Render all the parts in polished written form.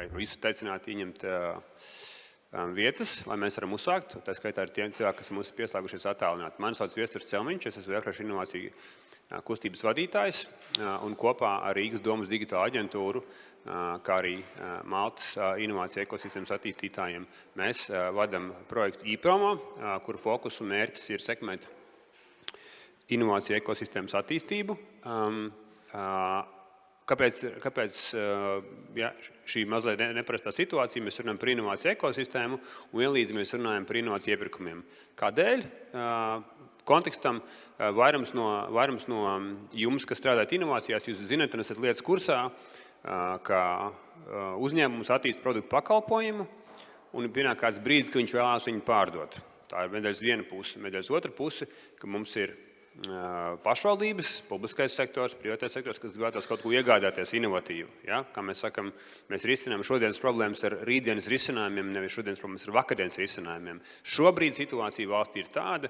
vai visu teicināti ieņemt vietas, lai mēs varam uzsākt. Tā skaitā ir tie cilvēki, kas mums pieslēgušies attālināt. Mani sauc Viesturs Celmiņš, es esmu VEFRESH inovāciju kustības vadītājs un kopā ar Rīgas domas digitālo aģentūru, kā arī Maltas inovāciju ekosistēmas attīstītājiem, mēs vadam projektu IPROMO, kuru fokusu mērķis ir sekmēt inovāciju ekosistēmas attīstību. Kāpēc šī mazliet neparastā situācija? Mēs runājam par inovāciju ekosistēmu un vienlīdz mēs runājam par inovāciju iepirkumiem. Kādēļ? Kontekstam vairums no jums, kas strādājat inovācijās, jūs zināt un esat lietas kursā, ka uzņēmums attīst produktu pakalpojumu un pienāk kāds brīdis, ka viņš vēlās viņu pārdot. Tā ir medaļas viena puse. Medaļas otra puse, ka mums ir pašvaldības, publiskais sektors, privātais sektors, kas gribētos kaut ko iegādāties inovatīvu. Ja? Kā mēs sakam, mēs risinām šodienas problēmas ar rītdienas risinājumiem, nevis šodienas problēmas ar vakardienas risinājumiem. Šobrīd situācija valstī ir tāda,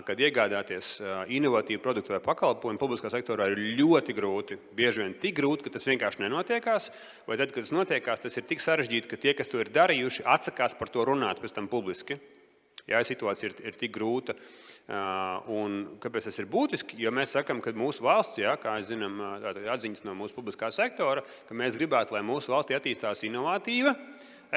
kad iegādāties inovatīvu produktu vai pakalpojumu publiskā sektorā ir ļoti grūti. Bieži vien tik grūti, ka tas vienkārši nenotiekās, vai tad, kad tas notiekās, tas ir tik sarežģīti, ka tie, kas to ir darījuši, atsakās par to runāt pēc tam publiski. Jā, situācija ir tik grūta. Un kāpēc tas ir būtiski? Jo mēs sakam, ka mūsu valsts, kā zinām, atziņas no mūsu publiskā sektora, ka mēs gribētu, lai mūsu valstī attīstās inovatīva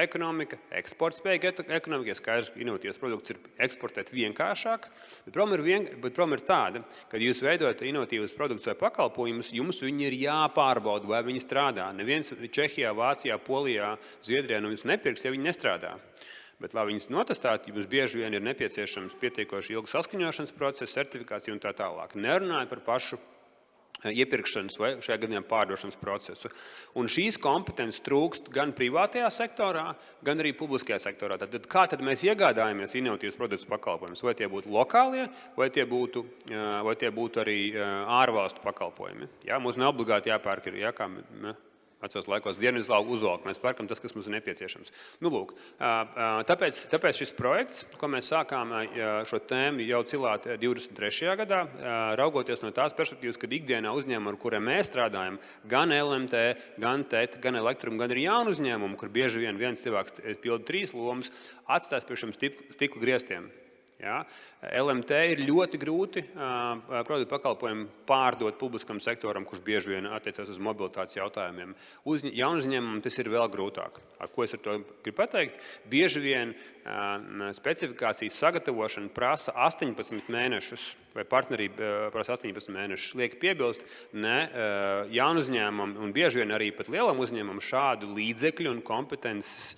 ekonomika, eksportspējīga ekonomika, ja skaidrs, ka inovatīvas produkts ir eksportēt vienkāršāk. Bet problēma ir tāda, ka jūs veidojat inovatīvas produktus vai pakalpojumus, jums viņi ir jāpārbauda, vai viņi strādā. Neviens Čehijā, Vācijā, Polijā, Zviedrijā no jums nepirks, ja viņi nestrādā. Bet, lai viņas notestētu, jums bieži vien ir nepieciešams pietiekoši ilgu saskaņošanas procesu, certifikāciju un tā tālāk. Nerunājot par pašu iepirkšanas vai šajā gadījumā pārdošanas procesu. Un šīs kompetences trūkst gan privātajā sektorā, gan arī publiskajā sektorā. Tad kā tad mēs iegādājamies inovatīvas produktus pakalpojumus? Vai tie būtu lokālie, vai tie būtu arī ārvalstu pakalpojumi? Jā, mums neobligāti jāpērk ir, kā vecos laikos Dienvidslāvu uzvalku. Mēs pērkam tas, kas mums ir nepieciešams. Nu, lūk, tāpēc šis projekts, ko mēs sākām šo tēmu jau cilāt 23. gadā, raugoties no tās perspektīvas, kad ikdienā uzņēmumi, ar kuriem mēs strādājam, gan LMT, gan TET, gan Elektrum, gan arī jaunu uzņēmumu, kur bieži vien viens cilvēks pilda 3 lomas, atstās pie šiem stikla griestiem. Ja? LMT ir ļoti grūti produktu pakalpojumu pārdot publiskam sektoram, kurš bieži vien attiecas uz mobilitātes jautājumiem. Jaunu uzņēmumu tas ir vēl grūtāk. Ar ko es ar to gribu pateikt? Bieži vien specifikācijas sagatavošana prasa 18 mēnešus, vai partnerība prasa 18 mēnešus. Liek piebilst, jaunu uzņēmumu un bieži vien arī pat lielam uzņēmumam šādu līdzekļu un kompetences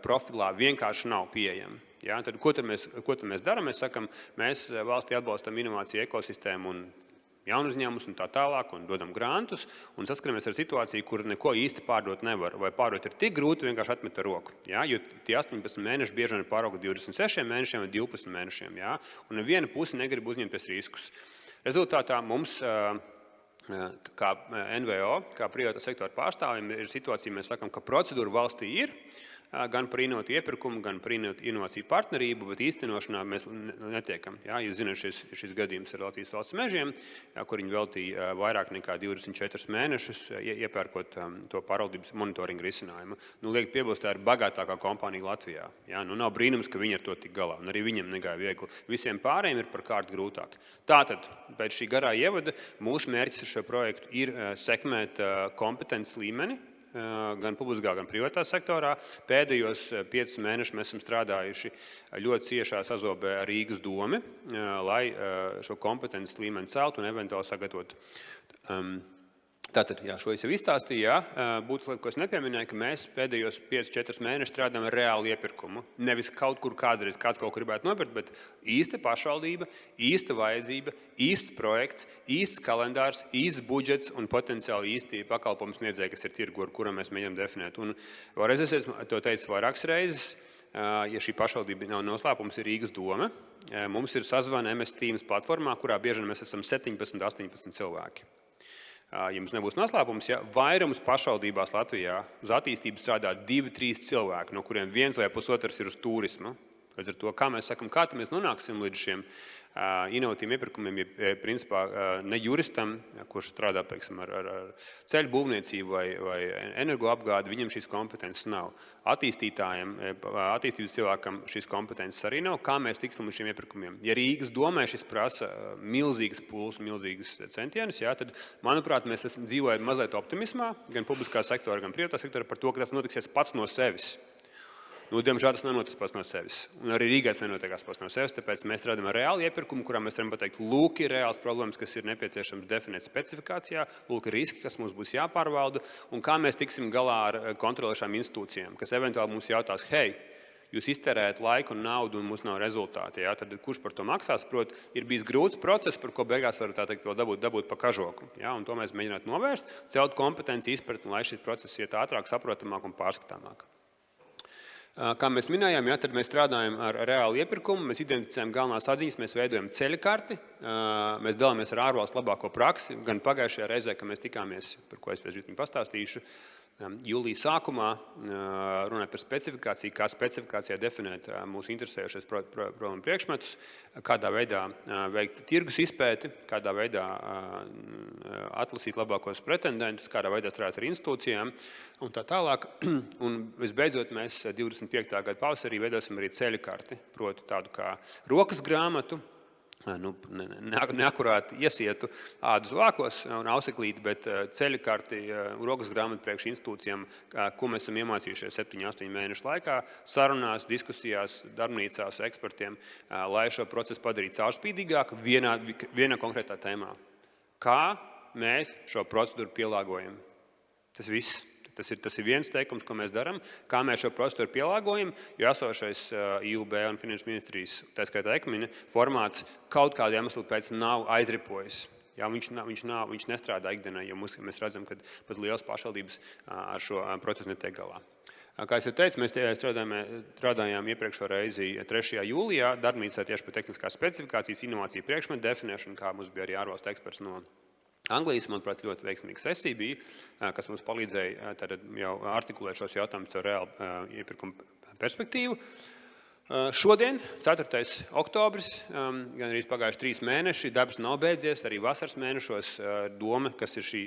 profilā vienkārši nav pieejami. Ja, tad, ko tad mēs darām? Mēs sakam, mēs valstī atbalstam inovāciju ekosistēmu un jaunu uzņēmumus un tā tālāk un dodam grantus un saskaramies ar situāciju, kur neko īsti pārdot nevar vai pārdot ir tik grūti vienkārši atmet ar roku. Ja, jo tie 18 mēneši bieži vien ir pārauga 26 mēnešiem vai 12 mēnešiem. Ja, un neviena puse negrib uzņemties riskus. Rezultātā mums kā NVO, kā privātā sektora pārstāvjiem ir situācija, mēs sakam, ka procedūra valstī ir, gan par inovatīvu iepirkumu, gan par inovāciju partnerību, bet īstenošanā mēs netiekam. Ja, jūs zināt, šis gadījums ar Latvijas valsts mežiem, kur viņi veltīja vairāk nekā 24 mēnešus, iepērkot to pārvaldības monitoringa risinājumu. Nu, liek piebilst, tā ir bagātākā kompānija Latvijā. Ja, nu, nav brīnums, ka viņi ar to tik galā, un arī viņiem negāja viegli. Visiem pārējiem ir par kārtu grūtāk. Tātad, pēc šī garā ievada, mūsu mērķis ar šo projektu ir sekmēt kompetences līmeni, gan publiskā, gan privātā sektorā. Pēdējos 5 mēnešus mēs esam strādājuši ļoti ciešā sazobē ar Rīgas domi, lai šo kompetences līmeni celtu un eventuāli sagatavot. Tātad, šo es jau izstāstīju, būtu, ko es nepieminēju, ka mēs pēdējos 5-4 mēnešus strādājam ar reālu iepirkumu. Nevis kaut kur kādreiz kāds kaut ko gribētu nopirkt, bet īsta pašvaldība, īsta vajadzība, īsts projekts, īsts kalendārs, īsts budžets un potenciāli īsti pakalpojumu sniedzēji, kas ir tirgu, ar kuram mēs mēģinām definēt. Un vēlreiz es to teicu vairākas reizes, ja šī pašvaldība nav noslēpums, ir Rīgas doma. Mums ir sazvana MS Teams platformā, kurā bieži mēs esam 17-18 cilvēki. Ja jums nebūs noslēpums, ja vairums pašvaldībās Latvijā uz attīstību strādā 2-3 cilvēki, no kuriem 1 vai pusotrs ir uz turismu. Līdz ar to, kā mēs sakam, kā mēs nonāksim līdz šiem inovatīviem iepirkumiem, ja principā ne juristam, kurš strādā, pieksim, ar ceļu būvniecību vai energoapgādi, viņam šīs kompetences nav. Attīstītājiem, attīstības cilvēkam šīs kompetences arī nav. Kā mēs tiksim uz šiem iepirkumiem? Ja Rīgas domē šis prasa milzīgas pūles, milzīgas centienus, tad, manuprāt, mēs dzīvojam mazliet optimismā, gan publiskā sektora, gan privātā sektora par to, ka tas notiksies pats no sevis. Diemžēl tas nenotiks pats no sevis. Un arī Rīgā tas nenotiekās pats no sevis, tāpēc mēs strādājam ar reālu iepirkumu, kurā mēs varam pateikt, lūk, ir reāls problēmas, kas ir nepieciešams definēt specifikācijā, lūk, ir riski, kas mums būs jāpārvalda, un kā mēs tiksim galā ar kontrolēšām institūcijām, kas eventuāli mums jautās, hei, jūs iztērējat laiku un naudu, un mums nav rezultāti. Tad kurš par to maksās? Proti, ir bijis grūts process, par ko beigās var tā teikt, vēl dabūt pa kažoku. Un to mēs mēģināt novērst, celt kompetenci izpratni, lai šis process iet ātrāk, saprotamāk un pārskatāmāk. Kā mēs minējām, tad mēs strādājam ar reālu iepirkumu, mēs identificējam galvenās atziņas, mēs veidojam ceļa karti, mēs dalāmies ar ārvalstu labāko praksi, gan pagājušajā reizē, kad mēs tikāmies, par ko es pēc rītni pastāstīšu, jūlija sākumā runāt par specifikāciju, kā specifikācijā definēt mūsu interesējošais problēmu priekšmetus, kādā veidā veikt tirgus izpēti, kādā veidā atlasīt labākos pretendentus, kādā veidā strādāt ar institūcijām un tā tālāk. Un visbeidzot mēs 25. gada pavasarī veidosim arī ceļa karti, proti tādu kā rokas grāmatu, neakurāti iesietu ādu zlākos un auseklīti, bet ceļa karti, rokas grāmatu priekš institūcijām, ko mēs esam iemācījušies 7-8 mēnešu laikā, sarunās, diskusijās, darbnīcās, ekspertiem, lai šo procesu padarītu caurspīdīgāku vienā konkrētā tēmā. Kā mēs šo procedūru pielāgojam? Tas viss. Tas ir viens teikums, ko mēs darām, kā mēs šo procedūru pielāgojam, jo esošais IUB un Finanšu ministrijas, tā skaitā ekmina, formāts kaut kādu iemeslu pēc nav aizripojis. Viņš nestrādā ikdienā, jo mēs redzam, ka pat lielas pašvaldības ar šo procesu netiek galā. Kā es jau teicu, mēs strādājām iepriekšo reizi 3. jūlijā, darbnīcā tieši par tehniskās specifikācijas, inovāciju priekšmetu definēšanu, kā mums bija arī ārvalstu eksperts no Anglijas, manuprāt, ļoti veiksmīga sesija bija, kas mums palīdzēja jau artikulēt šos jautājumus ar reālu iepirkumu perspektīvu. Šodien, 4. oktobris, gan arī pagājuši 3 mēneši, darbs nav beidzies, arī vasaras mēnešos doma, kas ir šī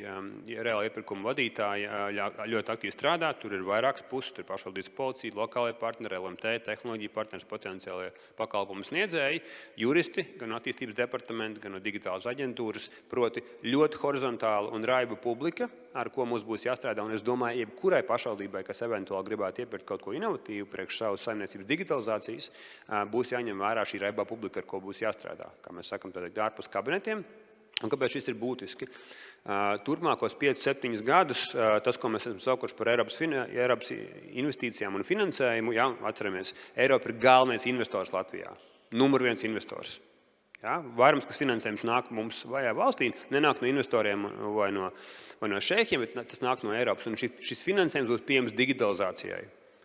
reāla iepirkuma vadītāja, ļoti aktīvi strādā, tur ir vairākas puses, tur ir pašvaldības policija, lokālajie partneri, LMT, tehnoloģija partneri, potenciālie pakalpojumu sniedzēji, juristi, gan no attīstības departamenta, gan no digitālas aģentūras, proti ļoti horizontāla un raiba publika, ar ko mums būs jāstrādā, un es domāju, jebkurai pašvaldībai, kas eventuāli gribētu iepirkt kaut ko inovatīvu priekš savas saimniecības digitalizācijas, būs jāņem vērā šī raibā publika, ar ko būs jāstrādā, kā mēs sakam, ārpus kabinetiem. Un kāpēc šis ir būtiski? Turpmākos 5-7 gadus, tas, ko mēs esam saukuši par Eiropas investīcijām un finansējumu, atceramies, Eiropa ir galvenais investors Latvijā, numur 1 investors. Vairums, kas finansējums nāk mums vajā valstī, nenāk no investoriem vai no šeikiem, bet tas nāk no Eiropas. Un šis finansējums būs pieejams digitalizācijai.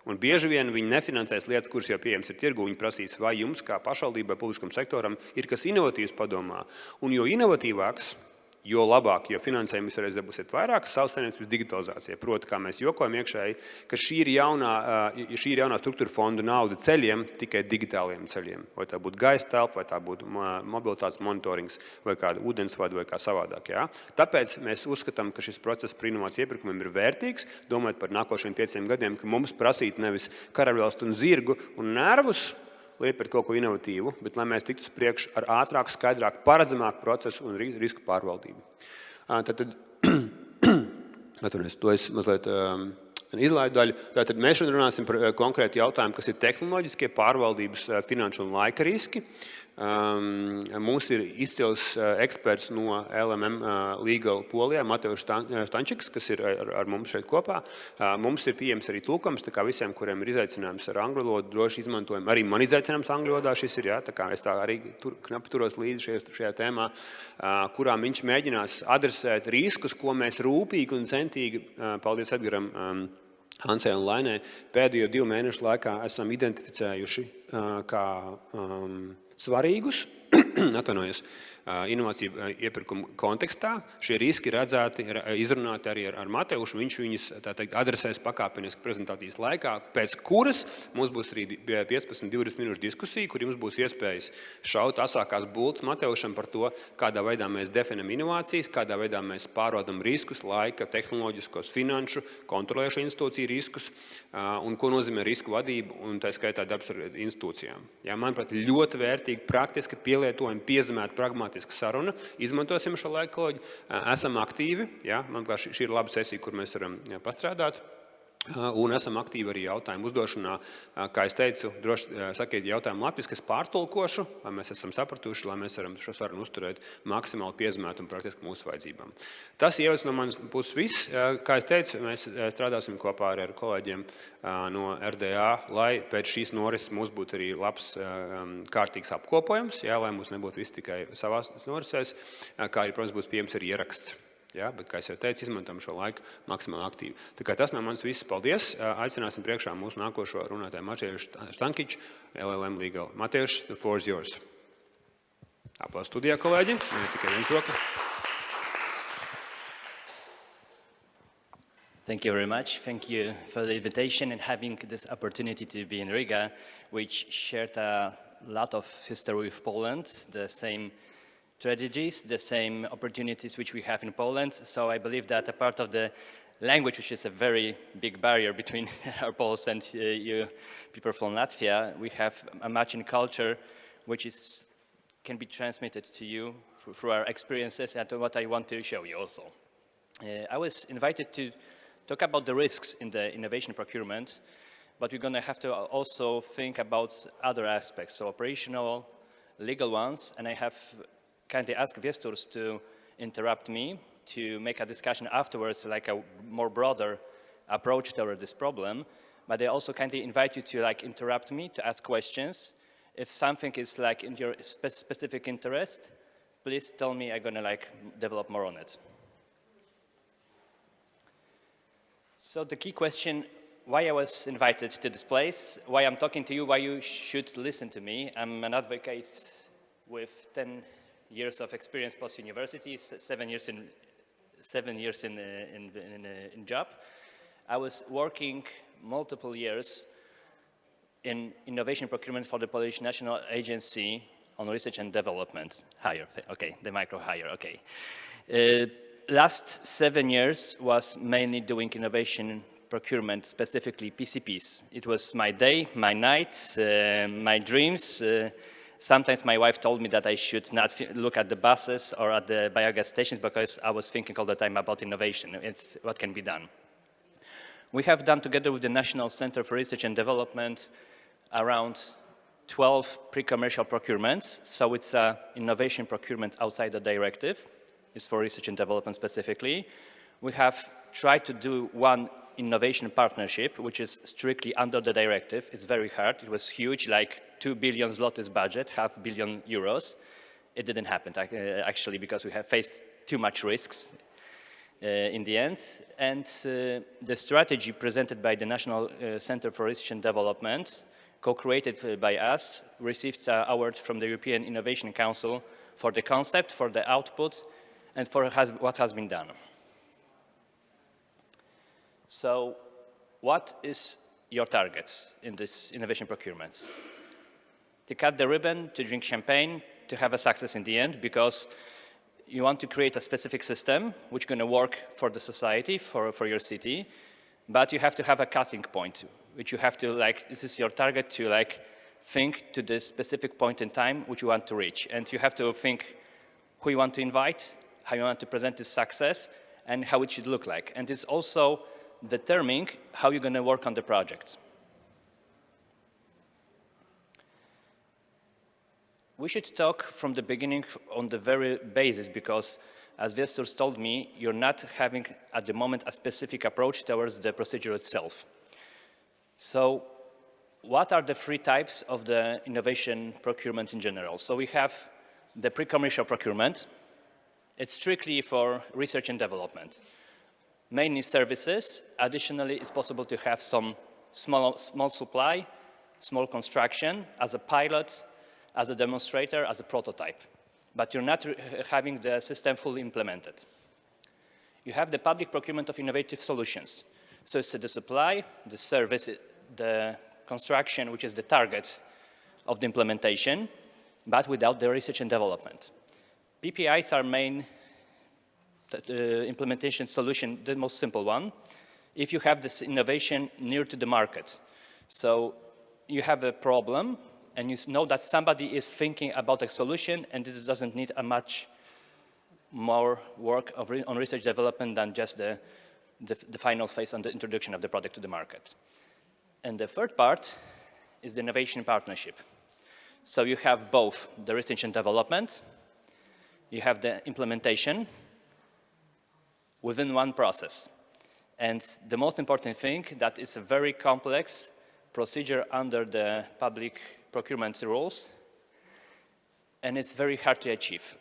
Un bieži vien viņi nefinansēs lietas, kuras jau pieejams ir tirgu. Viņi prasīs, vai jums kā pašvaldībai, publiskam sektoram ir kas inovatīvs padomā. Un jo inovatīvāks, jo labāk, jo finansējums reizē būs vairāk savsaimniecības digitalizācija. Proti, kā mēs jokojam iekšēji, ka šī ir jaunā struktūra fondu nauda ceļiem, tikai digitāliem ceļiem. Vai tā būtu gaisa telpa, vai tā būtu mobilitātes monitorings, vai kāda ūdensvada, vai kā savādāk. Tāpēc mēs uzskatām, ka šis process par inovāciju iepirkumiem ir vērtīgs, domājot par nākošajiem 5 gadiem, ka mums prasīt nevis karavelstu un zirgu un nervus, lai iepirkt kaut ko inovatīvu, bet lai mēs tiktu uz priekšu ar ātrāku, skaidrāku, paredzamāku procesu un risku pārvaldību. Tad to es mazliet izlaidu daļu. Tātad mēs šodien runāsim par konkrētu jautājumu, kas ir tehnoloģiskie pārvaldības, finanšu un laika riski. Mums ir izcils eksperts no SMM Legal Polijā, Mateusz Staņčiks, kas ir ar mums šeit kopā. Mums ir pieejams arī tulkojums, tā kā visiem, kuriem ir izaicinājums ar angļu valodu, droši izmantojam. Arī man izaicinājums angļu valodā šis ir, tā kā es tā arī knapi turos līdzi šajā tēmā, kurā viņš mēģinās adresēt riskus, ko mēs rūpīgi un centīgi, paldies Edgaram, Hansē un Lainē, pēdējo 2 mēnešu laikā esam identificējuši kā svarīgus, atvainojos, inovāciju iepirkumu kontekstā. Šie riski redzēti, izrunāti arī ar Mateušu. Viņš viņus adresēs pakāpeniski prezentācijas laikā, pēc kuras mums būs arī 15-20 minūšu diskusija, kur jums būs iespējas šaut asākās bultas Mateušam par to, kādā veidā mēs definam inovācijas, kādā veidā mēs pārvaldam riskus, laika, tehnoloģiskos, finanšu, kontrolējušu institūciju riskus un ko nozīmē risku vadība un tā skaitā darbs ar institūcijām. Ja, manuprāt, ļoti vērtīgi, praktiski pielietojami, piezemēta, pragmatiska saruna. Izmantosim šo laikoloģi, esam aktīvi. Ja, manuprāt, šī ir laba sesija, kur mēs varam pastrādāt. Un esam aktīvi arī jautājumu uzdošanā. Kā es teicu, droši sakiet jautājumu latviski, es pārtulkošu, lai mēs esam sapratuši, lai mēs varam šo sarunu uzturēt maksimāli piezemētu un praktiski mūsu vajadzībām. Tas ievads no manas puses viss. Kā es teicu, mēs strādāsim kopā ar kolēģiem no RDA, lai pēc šīs norises mums būtu arī labs kārtīgs apkopojums, jā, lai mums nebūtu viss tikai savās norisēs, kā arī, protams, būs pieejams arī ieraksts. Ja, bet, kā es jau teicu, izmantojam šo laiku maksimāli aktīvi. Tā kā tas no manis viss. Paldies. Aicināsim priekšā mūsu nākošo runātāju Mateusz Stańczyk, SMM Legal. Mateusz, the floor is yours. Aplausos studijā, kolēģi. Ne tikai viens roka. Thank you very much. Thank you for the invitation and having this opportunity to be in Riga, which shared a lot of history with Poland, the same strategies, the same opportunities which we have in Poland. So I believe that a part of the language, which is a very big barrier between our Poles and you people from Latvia, we have a matching culture which can be transmitted to you through our experiences and what I want to show you also. I was invited to talk about the risks in the innovation procurement, but we're going to have to also think about other aspects, so operational, legal ones, and I have kindly ask Viesturs to interrupt me to make a discussion afterwards, like a more broader approach toward this problem. But I also kindly invite you to interrupt me to ask questions. If something is in your specific interest, please tell me. I'm gonna develop more on it. So the key question: why I was invited to this place, why I'm talking to you, why you should listen to me. I'm an advocate with 10 years of experience post-university, 7 years in job. I was working multiple years in innovation procurement for the Polish National Agency on Research and Development. Higher, okay, the micro higher, okay. Last 7 years was mainly doing innovation procurement, specifically PCPs. It was my day, my night, my dreams. Sometimes my wife told me that I should not look at the buses or at the biogas stations because I was thinking all the time about innovation. It's what can be done. We have done together with the National Center for Research and Development around 12 pre-commercial procurements. So it's an innovation procurement outside the directive. It's for research and development specifically. We have tried to do one innovation partnership, which is strictly under the directive. It's very hard. It was huge, 2 billion zlotys budget, €500 million. It didn't happen, actually, because we have faced too much risks in the end. And the strategy presented by the National Center for Research and Development, co-created by us, received an award from the European Innovation Council for the concept, for the output, and for what has been done. So what is your targets in this innovation procurement? To cut the ribbon, to drink champagne, to have a success in the end, because you want to create a specific system which is going to work for the society, for your city, but you have to have a cutting point, which you have to, this is your target to, think to the specific point in time which you want to reach. And you have to think who you want to invite, how you want to present this success, and how it should look like. And it's also determining how you're going to work on the project. We should talk from the beginning on the very basis because, as Viesturs told me, you're not having at the moment a specific approach towards the procedure itself. So what are the three types of the innovation procurement in general? So we have the pre-commercial procurement. It's strictly for research and development. Mainly services. Additionally, it's possible to have some small supply, small construction as a pilot, as a demonstrator, as a prototype. but you're not having the system fully implemented. You have the public procurement of innovative solutions. So it's the supply, the service, the construction, which is the target of the implementation, but without the research and development. PPIs are main implementation solution, the most simple one, if you have this innovation near to the market. So you have a problem, and you know that somebody is thinking about a solution, and it doesn't need a much more work on research development than just the final phase on the introduction of the product to the market. And the third part is the innovation partnership. So you have both the research and development, you have the implementation within one process. And the most important thing, that it's a very complex procedure under the public procurement rules, and it's very hard to achieve.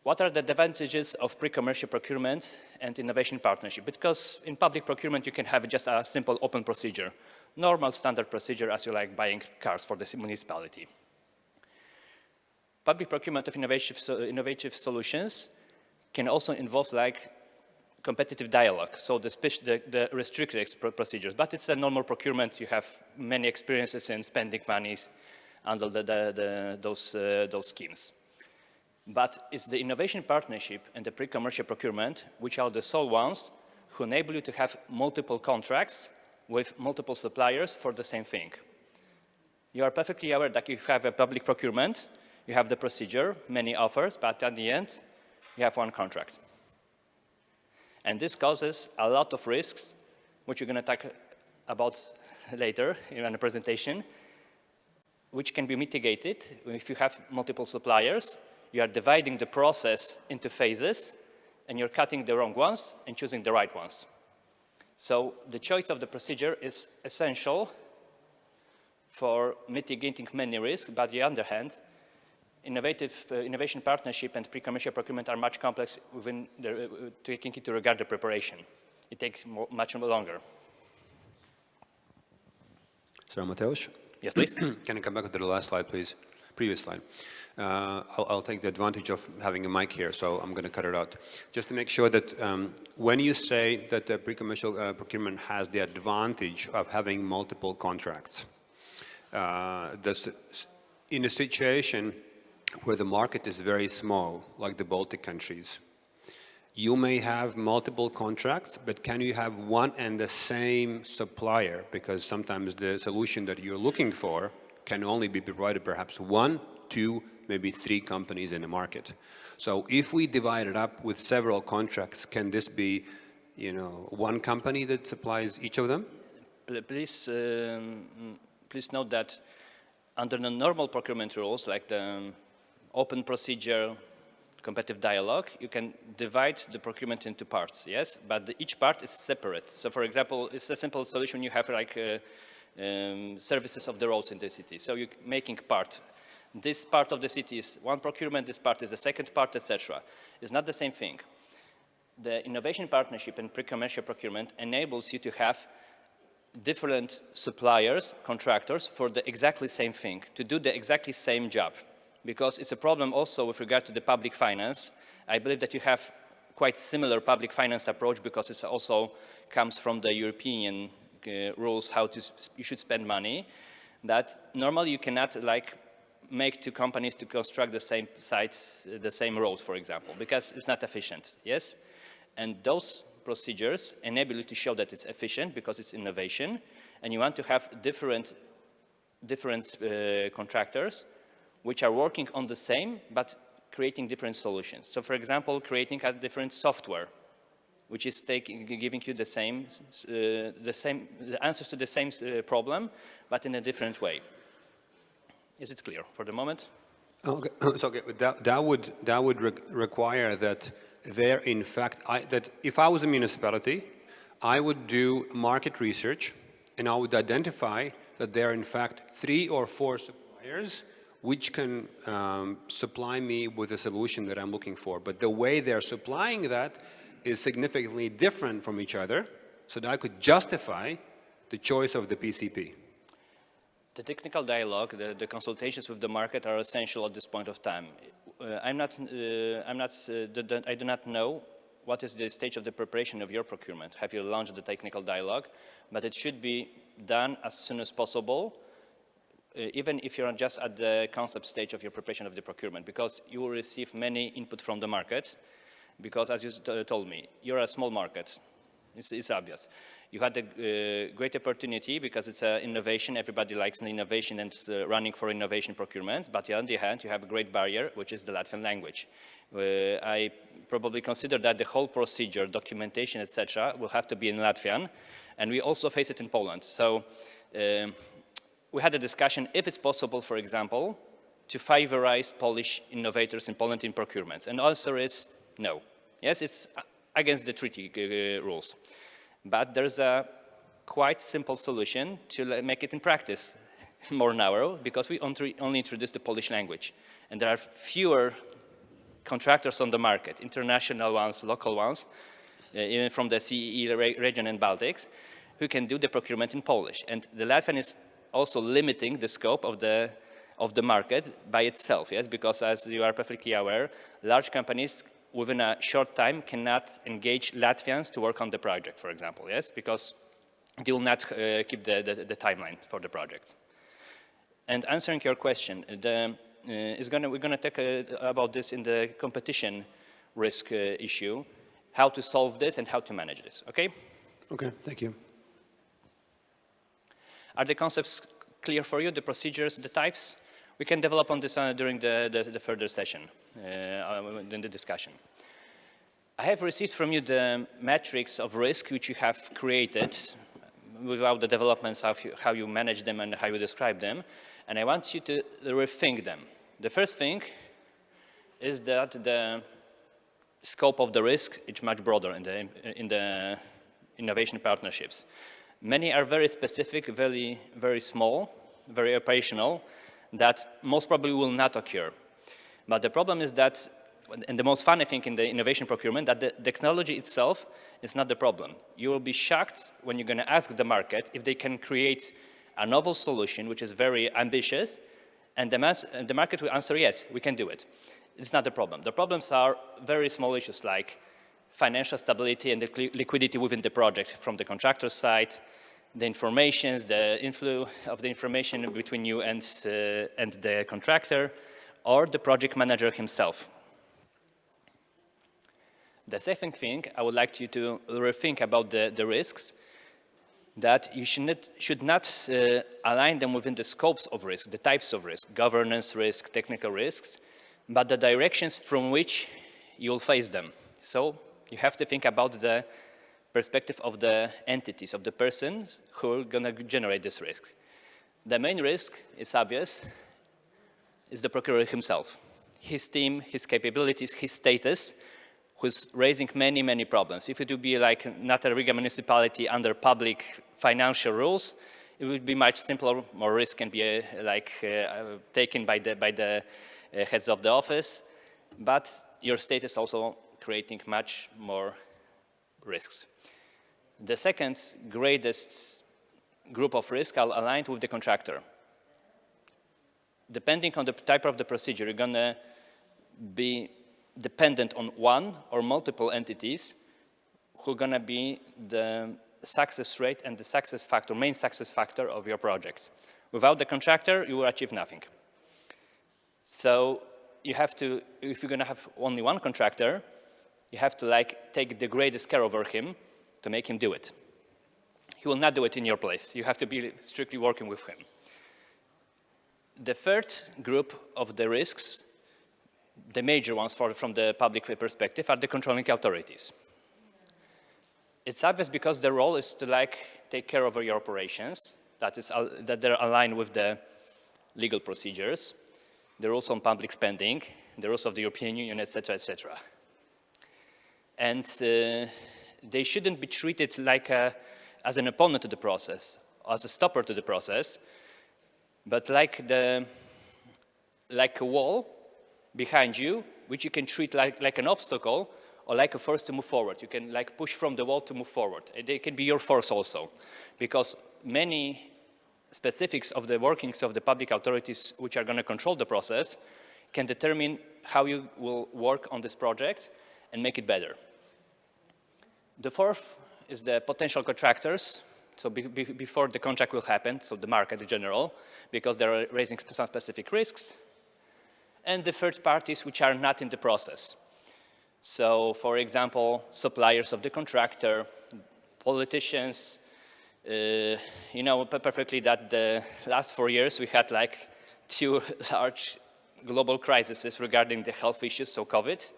What are the advantages of pre-commercial procurement and innovation partnership? Because in public procurement, you can have just a simple open procedure, normal standard procedure as you like buying cars for the municipality. Public procurement of innovative solutions can also involve like competitive dialogue, so the restricted procedures, but it's a normal procurement. You have many experiences in spending monies under those schemes. But it's the innovation partnership and the pre-commercial procurement which are the sole ones who enable you to have multiple contracts with multiple suppliers for the same thing. You are perfectly aware that you have a public procurement, you have the procedure, many offers, but at the end, you have one contract. And this causes a lot of risks, which we're going to talk about later in the presentation, which can be mitigated if you have multiple suppliers. You are dividing the process into phases, and you're cutting the wrong ones and choosing the right ones. So the choice of the procedure is essential for mitigating many risks, but on the other hand, innovation partnership and pre-commercial procurement are much complex within taking into regard the preparation. It takes much longer. So, Mateusz? Yes, please. Can I come back to the last slide, please? Previous slide. I'll take the advantage of having a mic here, so I'm going to cut it out. Just to make sure that when you say that the pre-commercial procurement has the advantage of having multiple contracts, in a situation where the market is very small, like the Baltic countries, you may have multiple contracts, but can you have one and the same supplier? Because sometimes the solution that you're looking for can only be provided perhaps 1, 2, maybe 3 companies in the market. So if we divide it up with several contracts, can this be, one company that supplies each of them? Please note that under the normal procurement rules, like the open procedure, competitive dialogue, you can divide the procurement into parts, yes? But each part is separate. So for example, it's a simple solution. You have like services of the roads in the city. So you're making part. This part of the city is one procurement, this part is the second part, etc. It's not the same thing. The innovation partnership and pre-commercial procurement enables you to have different suppliers, contractors, for the exactly same thing, to do the exactly same job. Because it's a problem also with regard to the public finance. I believe that you have quite similar public finance approach because it also comes from the European rules how you should spend money. That normally you cannot like make 2 companies to construct the same site, the same road, for example, because it's not efficient, yes? And those procedures enable you to show that it's efficient because it's innovation, and you want to have different contractors which are working on the same, but creating different solutions. So for example, creating a different software, which is giving you the answers to the same problem, but in a different way. Is it clear for the moment? Okay, so that would require that there, in fact, that if I was a municipality, I would do market research, and I would identify that there are, in fact, 3 or 4 suppliers which can supply me with a solution that I'm looking for. But the way they're supplying that is significantly different from each other, so that I could justify the choice of the PCP. The technical dialogue, the consultations with the market are essential at this point of time. I do not know what is the stage of the preparation of your procurement. Have you launched the technical dialogue? But it should be done as soon as possible, even if you're just at the concept stage of your preparation of the procurement, because you will receive many input from the market, because as you told me, you're a small market. It's obvious. You had a great opportunity because it's an innovation. Everybody likes an innovation and running for innovation procurements. But on the other hand, you have a great barrier, which is the Latvian language. I probably consider that the whole procedure, documentation, etc., will have to be in Latvian. And we also face it in Poland. So we had a discussion if it's possible, for example, to favorize Polish innovators in Poland in procurements. And the answer is no. Yes, it's against the treaty rules. But there's a quite simple solution to make it in practice more narrow, because we only introduced the Polish language. And there are fewer contractors on the market, international ones, local ones, even from the CEE region and Baltics, who can do the procurement in Polish. And the Latvian is also limiting the scope of the market by itself, yes, because as you are perfectly aware, large companies within a short time cannot engage Latvians to work on the project, for example, yes, because they will not keep the timeline for the project. And answering your question, we're going to talk about this in the competition risk issue, how to solve this and how to manage this, okay? Okay, thank you. Are the concepts clear for you, the procedures, the types? We can develop on this during the further session, in the discussion. I have received from you the metrics of risk which you have created without the developments of how you manage them and how you describe them, and I want you to rethink them. The first thing is that the scope of the risk is much broader in the innovation partnerships. Many are very specific, very small, very operational, that most probably will not occur. But the problem is that, and the most funny thing in the innovation procurement, that the technology itself is not the problem. You will be shocked when you're going to ask the market if they can create a novel solution which is very ambitious, and the market will answer, yes, we can do it. It's not the problem. The problems are very small issues like financial stability and the liquidity within the project from the contractor side, the informations, the inflow of the information between you and the contractor, or the project manager himself. The second thing, I would like you to rethink about the risks, that you should not align them within the scopes of risk, the types of risk, governance risk, technical risks, but the directions from which you'll face them. So you have to think about the perspective of the entities, of the persons who are going to generate this risk. The main risk, it's obvious, is the procurer himself. His team, his capabilities, his status, who's raising many, many problems. If it would be like not a Riga municipality under public financial rules, it would be much simpler. More risk can be taken by the heads of the office, but your state is also creating much more risks. The second greatest group of risk are aligned with the contractor. Depending on the type of the procedure, you're going to be dependent on one or multiple entities who are going to be the success rate and the success factor, main success factor of your project. Without the contractor, you will achieve nothing. So you have to, if you're going to have only one contractor, you have to take the greatest care over him to make him do it. He will not do it in your place. You have to be strictly working with him. The third group of the risks, the major ones from the public perspective, are the controlling authorities. It's obvious because their role is to take care of your operations, that they're aligned with the legal procedures, the rules on public spending, the rules of the European Union, etc., etc. And they shouldn't be treated as an opponent to the process, as a stopper to the process, but like a wall behind you, which you can treat like an obstacle or like a force to move forward. You can push from the wall to move forward. They can be your force also, because many specifics of the workings of the public authorities which are going to control the process can determine how you will work on this project and make it better. The fourth is the potential contractors. So before the contract will happen, so the market in general, because they're raising some specific risks. And the third parties which are not in the process. So, for example, suppliers of the contractor, politicians. You know perfectly that the last 4 years we had like 2 large global crises regarding the health issues, so COVID,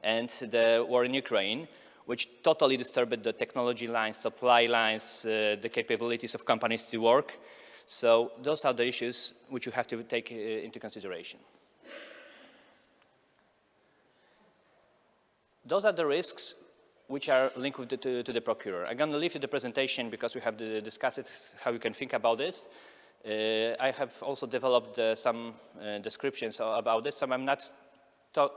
and the war in Ukraine, which totally disturbed the technology lines, supply lines, the capabilities of companies to work. So those are the issues which you have to take into consideration. Those are the risks which are linked with to the procurer. I'm going to leave you the presentation because we have to discuss it, how you can think about it. I have also developed some descriptions about this, so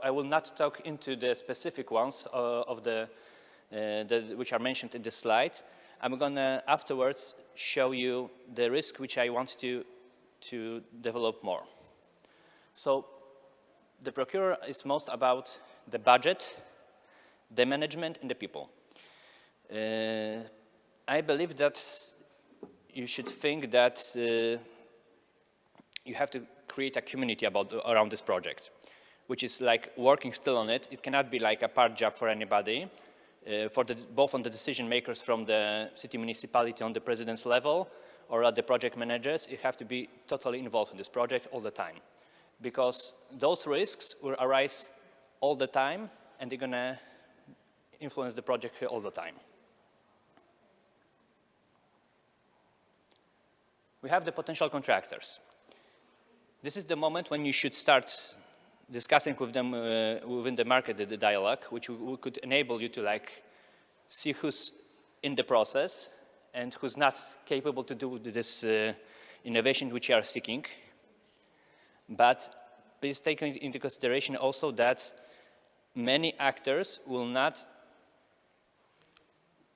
I will not talk into the specific ones of which are mentioned in this slide. I'm going to afterwards show you the risk which I want to develop more. So the procurer is most about the budget, the management, and the people. I believe that you should think that you have to create a community around this project, which is like working still on it. It cannot be like a part job for anybody. Both on the decision makers from the city municipality on the president's level or at the project managers, you have to be totally involved in this project all the time. Because those risks will arise all the time and they're gonna influence the project all the time. We have the potential contractors. This is the moment when you should start discussing with them within the market, the dialogue, which could enable you to like see who's in the process and who's not capable to do this innovation which you are seeking. But please take into consideration also that many actors will not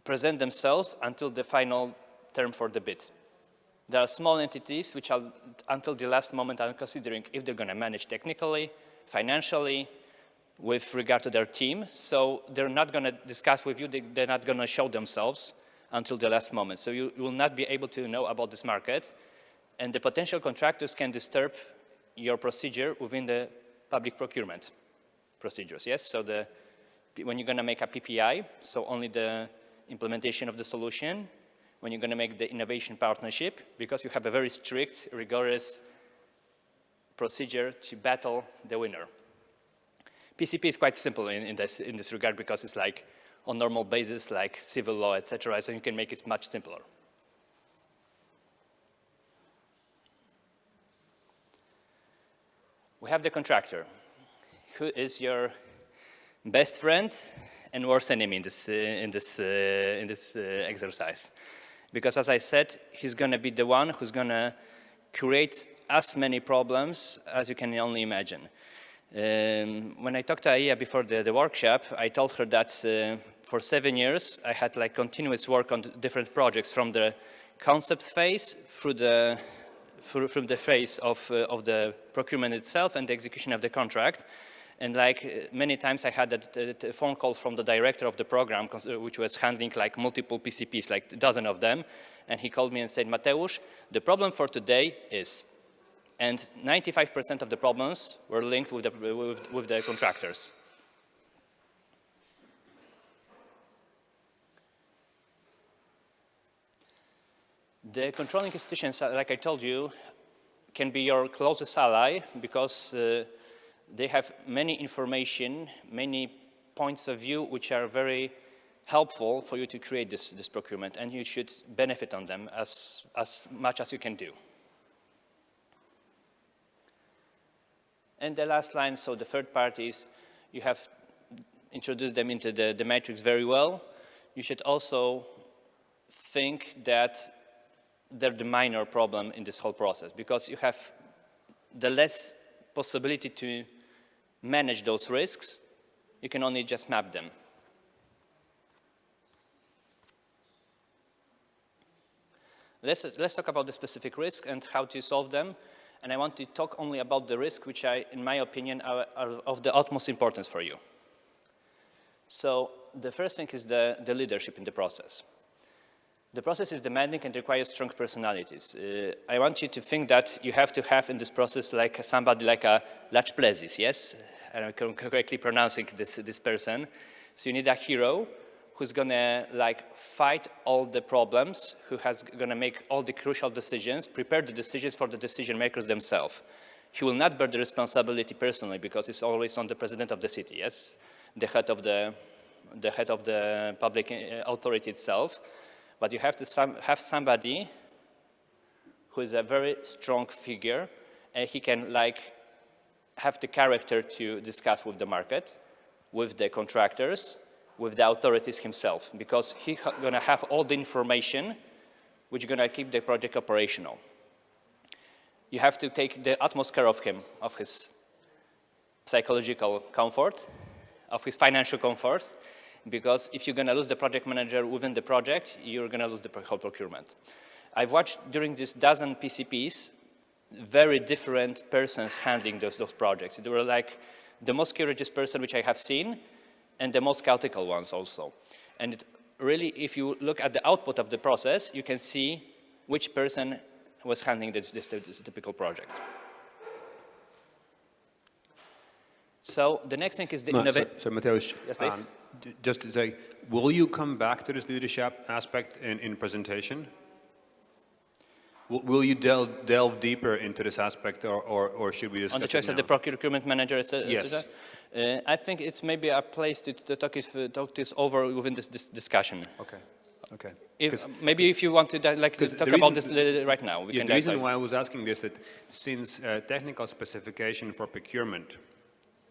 present themselves until the final term for the bid. There are small entities which are, until the last moment, are considering if they're going to manage technically, financially, with regard to their team. So they're not going to discuss with you, they're not going to show themselves until the last moment. So you will not be able to know about this market. And the potential contractors can disturb your procedure within the public procurement procedures, yes? So when you're going to make a PPI, so only the implementation of the solution, when you're going to make the innovation partnership, because you have a very strict, rigorous procedure to battle the winner. PCP is quite simple in this regard because it's like on normal basis, like civil law, etc. So you can make it much simpler. We have the contractor, who is your best friend and worst enemy in this exercise. Because as I said, he's going to be the one who's going to create as many problems as you can only imagine. When I talked to Aya before the workshop, I told her that for 7 years I had like continuous work on different projects from the concept phase through from the phase of the procurement itself and the execution of the contract. And like many times I had a phone call from the director of the program, which was handling like multiple PCPs, like a dozen of them. And he called me and said, Mateusz, the problem for today is, and 95% of the problems were linked with the contractors. The controlling institutions, like I told you, can be your closest ally because they have many information, many points of view which are very helpful for you to create this procurement, and you should benefit on them as much as you can do. And the last line, so the third parties, you have introduced them into the matrix very well. You should also think that they're the minor problem in this whole process because you have the less possibility to manage those risks, you can only just map them. Let's talk about the specific risk and how to solve them. And I want to talk only about the risk which in my opinion, are of the utmost importance for you. So the first thing is the leadership in the process. The process is demanding and requires strong personalities. I want you to think that you have to have in this process like somebody like a Lech Plezis, yes? I'm correctly pronouncing this person. So you need a hero who's gonna like fight all the problems, who has gonna make all the crucial decisions, prepare the decisions for the decision makers themselves. He will not bear the responsibility personally because it's always on the president of the city, yes? The head of the public authority itself. But you have to have somebody who is a very strong figure, and he can like have the character to discuss with the market, with the contractors, with the authorities himself, because he's gonna have all the information which is gonna keep the project operational. You have to take the utmost care of him, of his psychological comfort, of his financial comfort, because if you're gonna lose the project manager within the project, you're gonna lose the whole procurement. I've watched during this dozen PCPs, very different persons handling those projects. They were like the most courageous person which I have seen, and the most chaotic ones also. And really, if you look at the output of the process, you can see which person was handling this typical project. So the next thing is the innovation. So Mateusz, yes, please. Just to say, will you come back to this leadership aspect in presentation? Will you delve deeper into this aspect, or should we discuss on the choice it now? of the procurement manager, etc.? Yes. I think it's maybe a place to talk this over within this discussion. Okay. Okay. Maybe if you want to talk about this right now, we can. The reason why I was asking this is that since technical specification for procurement,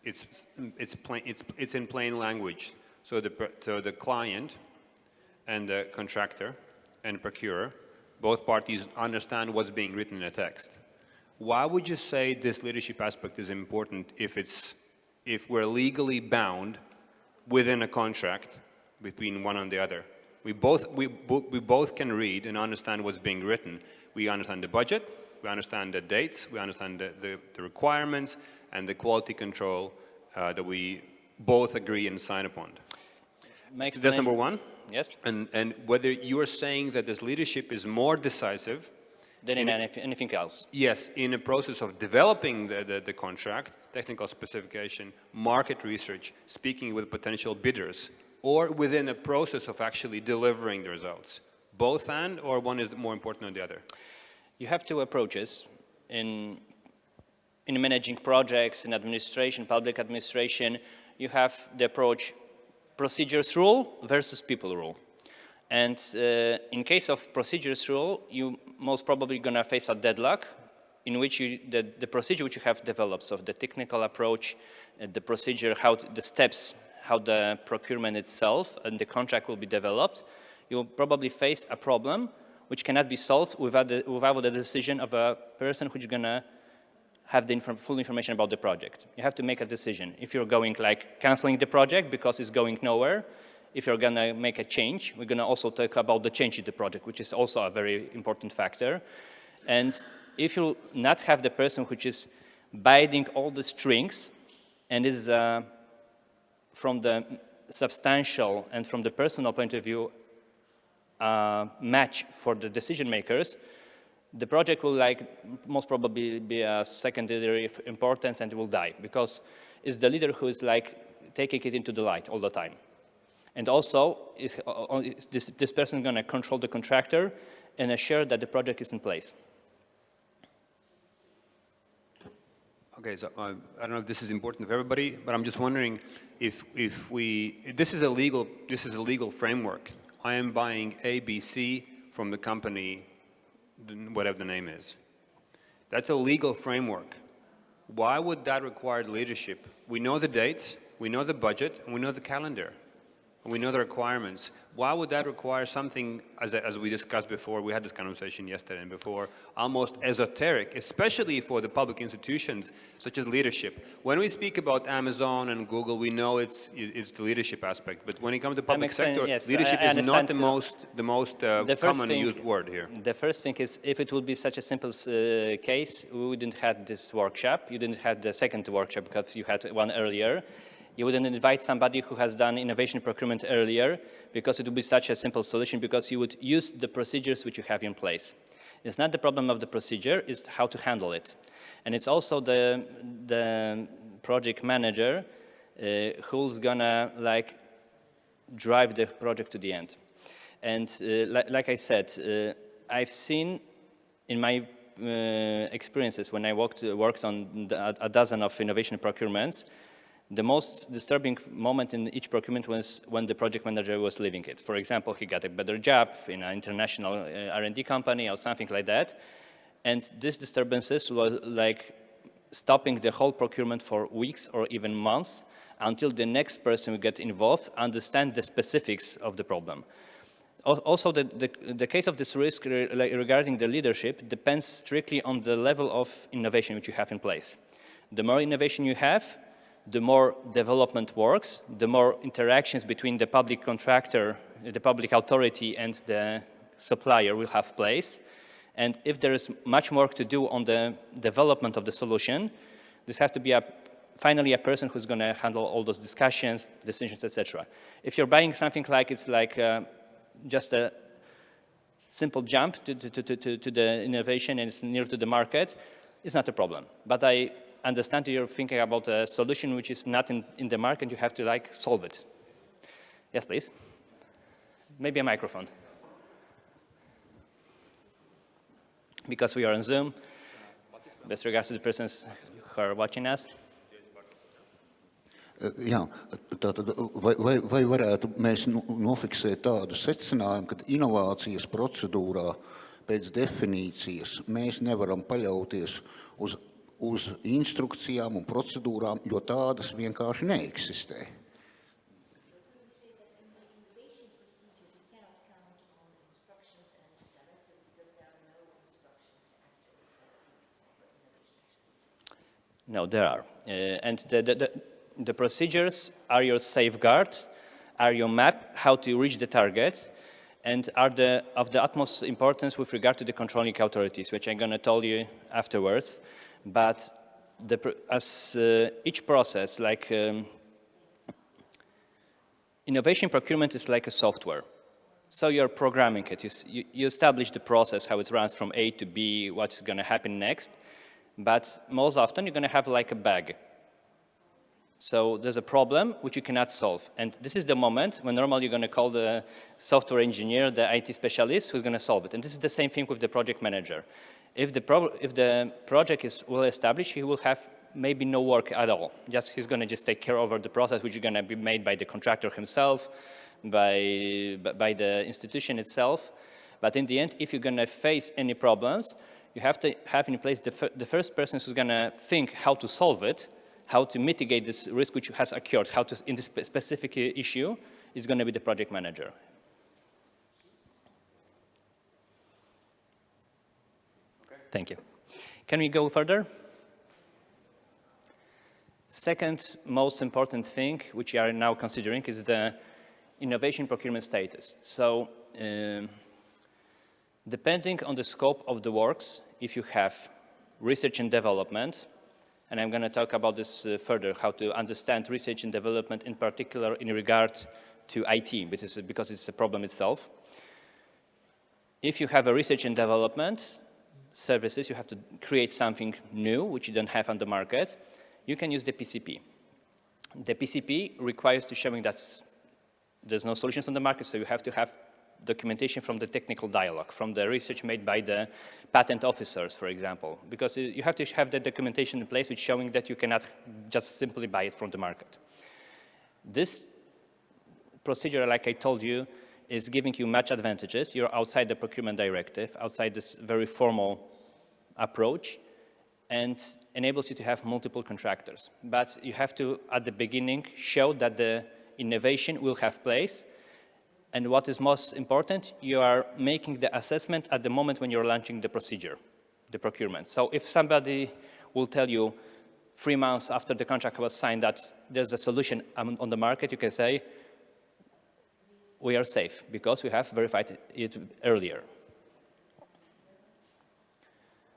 it's in plain language. So the client and the contractor and procurer, both parties understand what's being written in the text. Why would you say this leadership aspect is important if we're legally bound within a contract between one and the other? We both can read and understand what's being written. We understand the budget, we understand the dates, we understand the requirements and the quality control that we both agree and sign upon. That's number one. Yes. And whether you're saying that this leadership is more decisive than in anything else. Yes, in a process of developing the contract, technical specification, market research, speaking with potential bidders, or within a process of actually delivering the results. Both or one is more important than the other? You have two approaches in managing projects, in administration, public administration. You have the approach procedures rule versus people rule. And in case of procedures rule, you most probably gonna face a deadlock in which the procedure which you have developed, so the technical approach, the procedure, the steps, how the procurement itself and the contract will be developed, you'll probably face a problem which cannot be solved without the decision of a person who's gonna have the full information about the project. You have to make a decision. If you're going like canceling the project because it's going nowhere, if you're gonna make a change, we're gonna also talk about the change in the project, which is also a very important factor. And if you not have the person which is binding all the strings and is from the substantial and from the personal point of view match for the decision makers, the project will most probably be a secondary importance and it will die because it's the leader who is taking it into the light all the time. And also, this person is going to control the contractor and assure that the project is in place. Okay, so I don't know if this is important for everybody, but I'm just wondering if this is a legal framework. I am buying ABC from the company, whatever the name is. That's a legal framework. Why would that require leadership? We know the dates, we know the budget, and we know the calendar. and we know the requirements. Why would that require something, as we discussed before, we had this conversation yesterday and before, almost esoteric, especially for the public institutions, such as leadership? When we speak about Amazon and Google, we know it's the leadership aspect, but when it comes to public sector, yes, leadership I is not the understand. most common used word here. The first thing is, if it would be such a simple case, we wouldn't have this workshop. You didn't have the second workshop because you had one earlier. You wouldn't invite somebody who has done innovation procurement earlier because it would be such a simple solution, because you would use the procedures which you have in place. It's not the problem of the procedure, it's how to handle it. And it's also the project manager who's gonna drive the project to the end. And like I said, I've seen in my experiences when I worked on a dozen of innovation procurements, the most disturbing moment in each procurement was when the project manager was leaving it. For example, he got a better job in an international R&D company or something like that. And these disturbances were like stopping the whole procurement for weeks or even months until the next person who get involved understand the specifics of the problem. Also, the case of this risk regarding the leadership depends strictly on the level of innovation which you have in place. The more innovation you have, the more development works, the more interactions between the public contractor, the public authority, and the supplier will have place. And if there is much work to do on the development of the solution, this has to be finally a person who's going to handle all those discussions, decisions, etc. If you're buying something like it's like just a simple jump to the innovation and it's near to the market, it's not a problem. But I understand you're thinking about a solution which is not in the market, you have to solve it. Yes, please. Maybe a microphone. Because we are on Zoom, with regards to the persons who are watching us. Jā, tātad vai varētu mēs nofiksēt tādu secinājumu, ka inovācijas procedūrā pēc definīcijas mēs nevaram paļauties uz instrukcijām un procedūrām, jo tādas vienkārši neeksistē. No, there are. And the procedures are your safeguard, are your map, how to reach the target, and are of the utmost importance with regard to the controlling authorities, which I'm going to tell you afterwards. But as each process, innovation procurement is like a software. So you're programming it. You establish the process, how it runs from A to B, what's going to happen next. But most often, you're going to have like a bug. So there's a problem which you cannot solve. And this is the moment when normally you're going to call the software engineer, the IT specialist, who's going to solve it. And this is the same thing with the project manager. If the project is well established, he will have maybe no work at all. He's going to just take care over the process, which is going to be made by the contractor himself, by the institution itself. But in the end, if you're going to face any problems, you have to have in place the first person who's going to think how to solve it, how to mitigate this risk which has occurred, how to in this specific issue, is going to be the project manager. Thank you. Can we go further? Second most important thing, which we are now considering, is the innovation procurement status. So, depending on the scope of the works, if you have research and development, and I'm going to talk about this further, how to understand research and development in particular in regard to IT, because it's a problem itself. If you have a research and development services, you have to create something new, which you don't have on the market, you can use the PCP. The PCP requires to showing that there's no solutions on the market, so you have to have documentation from the technical dialogue, from the research made by the patent officers, for example, because you have to have the documentation in place which showing that you cannot just simply buy it from the market. This procedure, like I told you, is giving you much advantages. You're outside the procurement directive, outside this very formal approach, and enables you to have multiple contractors. But you have to, at the beginning, show that the innovation will have place. And what is most important, you are making the assessment at the moment when you're launching the procedure, the procurement. So if somebody will tell you 3 months after the contract was signed that there's a solution on the market, you can say, we are safe because we have verified it earlier.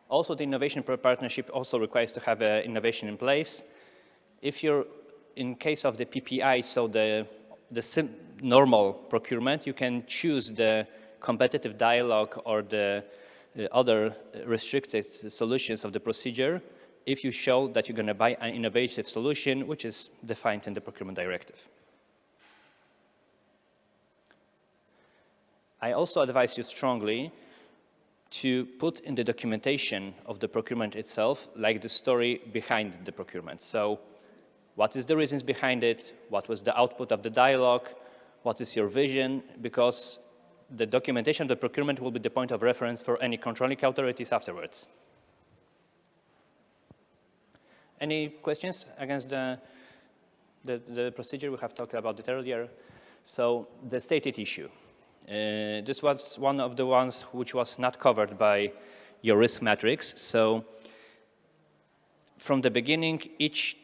Also, the innovation partnership also requires to have innovation in place. If you're, in case of the PPI, so the normal procurement, you can choose the competitive dialogue or the other restricted solutions of the procedure if you show that you're going to buy an innovative solution which is defined in the procurement directive. I also advise you strongly to put in the documentation of the procurement itself, like the story behind the procurement. So what is the reasons behind it? What was the output of the dialogue? What is your vision? Because the documentation of the procurement will be the point of reference for any controlling authorities afterwards. Any questions against the procedure? We have talked about it earlier. So the stated issue. This was one of the ones which was not covered by your risk matrix. So from the beginning, each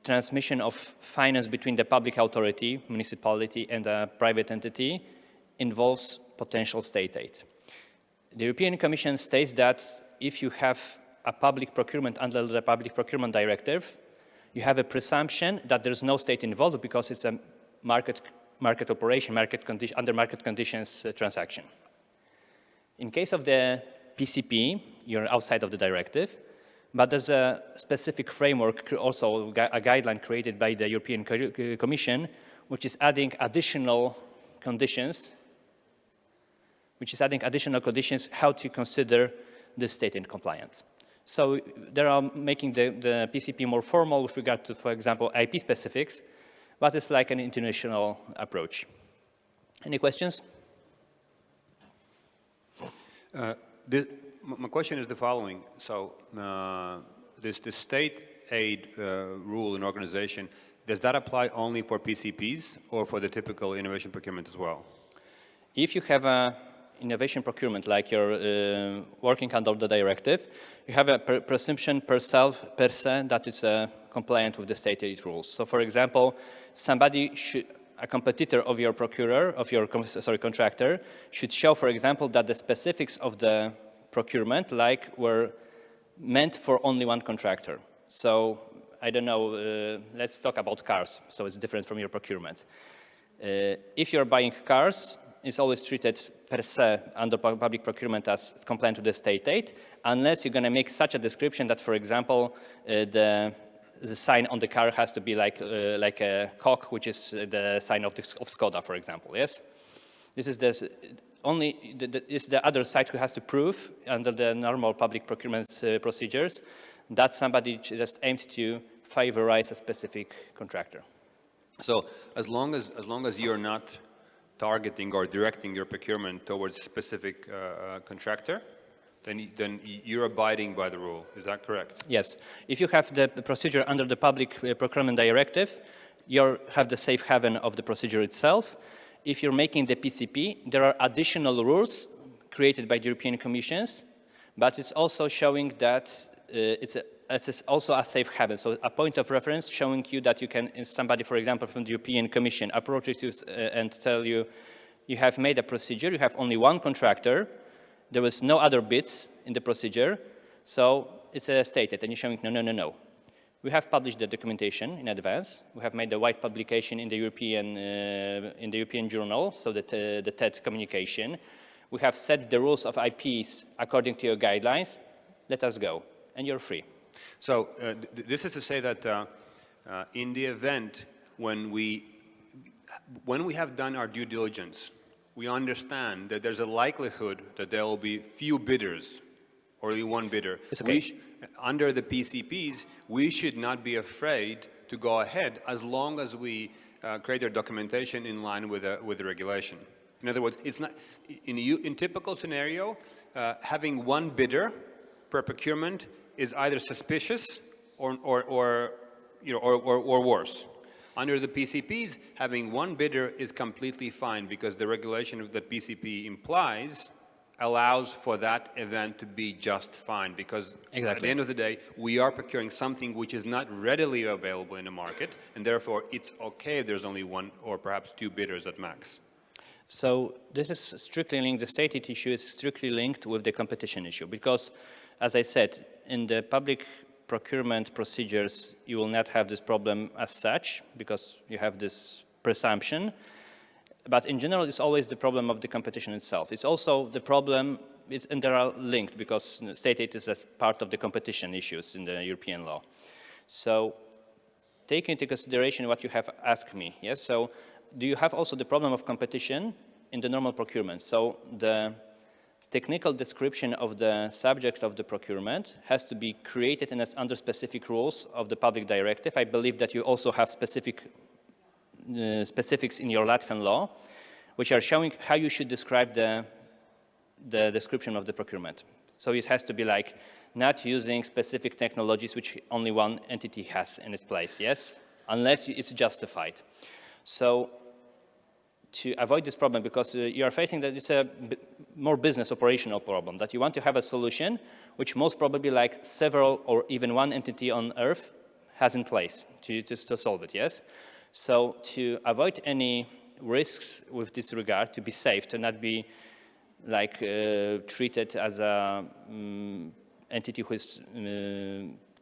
transmission of finance between the public authority, municipality, and a private entity involves potential state aid. The European Commission states that if you have a public procurement under the Public Procurement Directive, you have a presumption that there's no state involved because it's a market operation, under market conditions transaction. In case of the PCP, you're outside of the directive, but there's a specific framework, also a guideline created by the European Commission, which is adding additional conditions, how to consider the state in compliance. So they are making the PCP more formal with regard to, for example, IP specifics, but it's like an international approach. Any questions? My question is the following. So this state aid rule and organization, does that apply only for PCPs or for the typical innovation procurement as well? If you have a innovation procurement, like you're working under the directive, you have a presumption per se that is compliant with the state aid rules. So, for example, a competitor of your contractor should show, for example, that the specifics of the procurement, were meant for only one contractor. So, I don't know, let's talk about cars, so it's different from your procurement. If you're buying cars, it's always treated per se under public procurement as compliant with the state aid, unless you're going to make such a description that, for example, the sign on the car has to be like a cock, which is the sign of Skoda, for example. Yes, this is the other side who has to prove under the normal public procurement procedures that somebody just aimed to favorize a specific contractor. So as long as you're not targeting or directing your procurement towards a specific contractor, then you're abiding by the rule. Is that correct? Yes. If you have the procedure under the Public Procurement Directive, you have the safe haven of the procedure itself. If you're making the PCP, there are additional rules created by the European Commission, but it's also showing that it's also a safe haven, so a point of reference showing you that you can, if somebody, for example, from the European Commission approaches you and tell you, you have made a procedure, you have only one contractor, there was no other bids in the procedure, so it's stated, and you're showing, no. We have published the documentation in advance. We have made a white publication in the European journal, so that the TED communication. We have set the rules of IPs according to your guidelines. Let us go, and you're free. So this is to say that in the event when we have done our due diligence, we understand that there's a likelihood that there will be few bidders or only one bidder. It's okay. Under the PCPs, we should not be afraid to go ahead as long as we create our documentation in line with the regulation. In other words, it's not in typical scenario, having one bidder per procurement is either suspicious or worse. Under the PCPs, having one bidder is completely fine because the regulation of the PCP implies allows for that event to be just fine, because at the end of the day, we are procuring something which is not readily available in the market, and therefore it's okay if there's only one or perhaps two bidders at max. So this is strictly linked, the state aid issue is strictly linked with the competition issue, because, as I said, in the public procurement procedures, you will not have this problem as such, because you have this presumption. But in general, it's always the problem of the competition itself. It's also the problem, and they are linked, because state aid is a part of the competition issues in the European law. So take into consideration what you have asked me, yes? So do you have also the problem of competition in the normal procurement? So the technical description of the subject of the procurement has to be created and as under specific rules of the public directive. I believe that you also have specifics in your Latvian law, which are showing how you should describe the description of the procurement. So it has to be like not using specific technologies which only one entity has in its place, yes? Unless it's justified. So to avoid this problem, because you are facing that it's a more business operational problem, that you want to have a solution which most probably like several or even one entity on earth has in place to solve it, yes? So to avoid any risks with this regard, to be safe, to not be like treated as a entity who has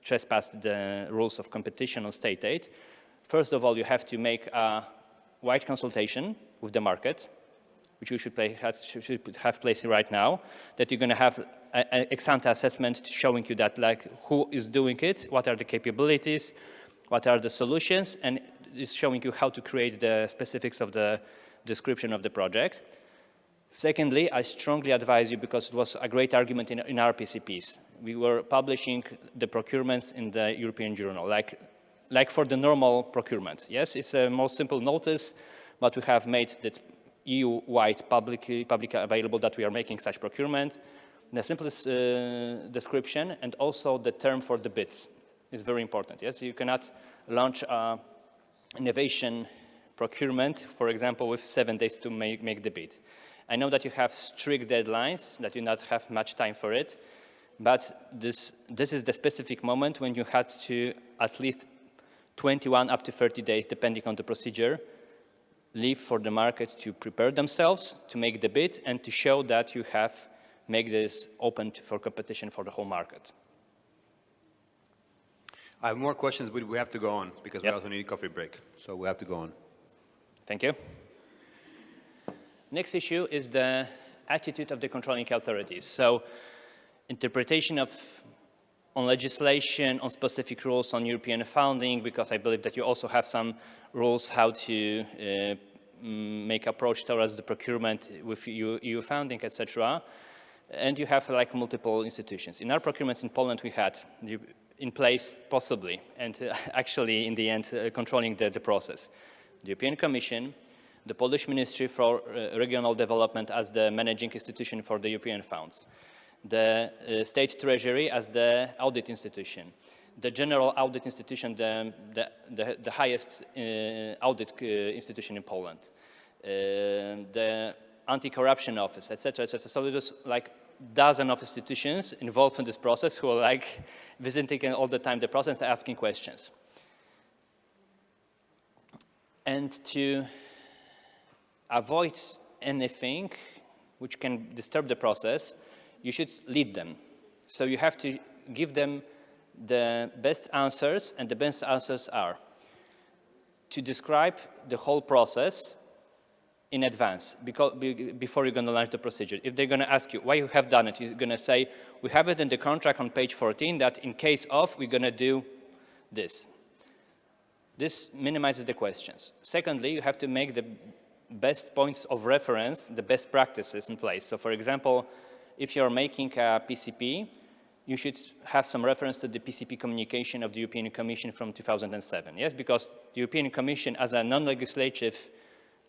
trespassed the rules of competition or state aid, first of all, you have to make a wide consultation with the market, which you should have place right now, that you're going to have an ex-ante assessment showing you that, like, who is doing it, what are the capabilities, what are the solutions, and it's showing you how to create the specifics of the description of the project. Secondly, I strongly advise you, because it was a great argument in our PCPs. We were publishing the procurements in the European Journal, like for the normal procurement. Yes, it's a more simple notice, but we have made that EU-wide publicly available that we are making such procurement. The simplest description and also the term for the bids is very important. Yes, you cannot launch a innovation procurement, for example, with 7 days to make the bid. I know that you have strict deadlines, that you not have much time for it, but this is the specific moment when you had to at least 21 up to 30 days, depending on the procedure, leave for the market to prepare themselves, to make the bid, and to show that you have made this open for competition for the whole market. I have more questions, but we have to go on, because Yes. we also need a coffee break. So we have to go on. Thank you. Next issue is the attitude of the controlling authorities. So interpretation on legislation, on specific rules on European funding, because I believe that you also have some rules how to make approach towards the procurement with EU funding, etc. And you have like multiple institutions. In our procurements in Poland, we had in place possibly, and actually in the end controlling the process. The European Commission, the Polish Ministry for Regional Development as the managing institution for the European funds, the State Treasury as the audit institution, the General Audit Institution, the highest audit institution in Poland, the Anti-Corruption Office, etc., etc. So it was like dozen of institutions involved in this process who are like visiting all the time the process and asking questions. And to avoid anything which can disturb the process, you should lead them. So you have to give them the best answers, and the best answers are to describe the whole process in advance, before you're going to launch the procedure. If they're going to ask you why you have done it, you're going to say, we have it in the contract on page 14 that in case of, we're going to do this. This minimizes the questions. Secondly, you have to make the best points of reference, the best practices in place. So for example, if you're making a PCP, you should have some reference to the PCP communication of the European Commission from 2007, yes? Because the European Commission, as a non-legislative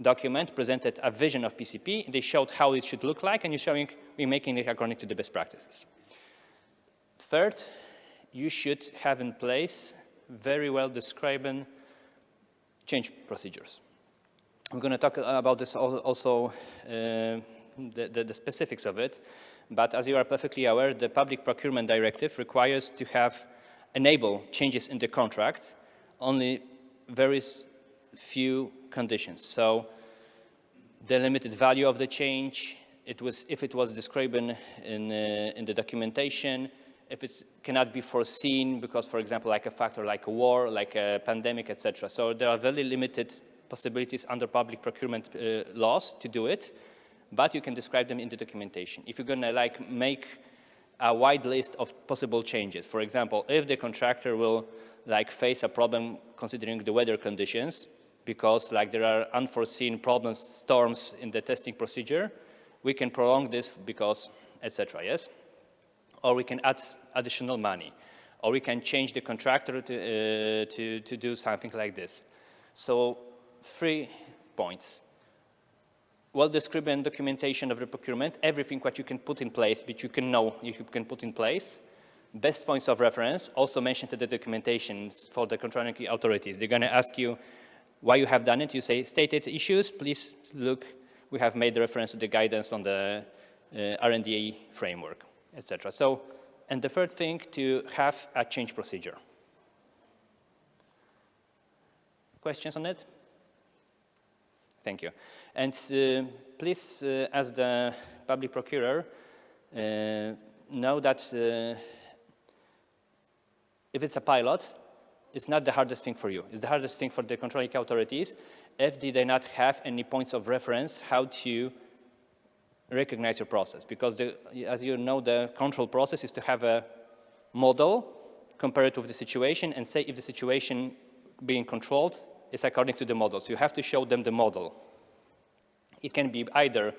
document, presented a vision of PCP. They showed how it should look like, and you're showing we're making it according to the best practices. Third, you should have in place very well described change procedures. We're going to talk about this also, the specifics of it, but as you are perfectly aware, the Public Procurement Directive requires to enable changes in the contract only very few conditions. So the limited value of the change, if it was described in the documentation, if it cannot be foreseen because, for example, like a factor like a war, like a pandemic, etc. So there are very limited possibilities under public procurement laws to do it, but you can describe them in the documentation. If you're going to like make a wide list of possible changes, for example, if the contractor will like face a problem considering the weather conditions, because like there are unforeseen problems, storms in the testing procedure, we can prolong this because, etc., yes? Or we can add additional money, or we can change the contractor to do something like this. So 3 points. Well-described documentation of the procurement, everything what you can put in place, which you can put in place. Best points of reference, also mentioned in the documentation for the controlling authorities. They're going to ask you why you have done it. You say, stated issues, please look, we have made reference to the guidance on the R&D framework, etc. So, and the third thing, to have a change procedure. Questions on it? Thank you. And please, as the public procurer, know that if it's a pilot, it's not the hardest thing for you. It's the hardest thing for the controlling authorities if they do not have any points of reference how to recognize your process. Because, as you know, the control process is to have a model, compare it with the situation, and say if the situation being controlled is according to the model. So you have to show them the model. It can be either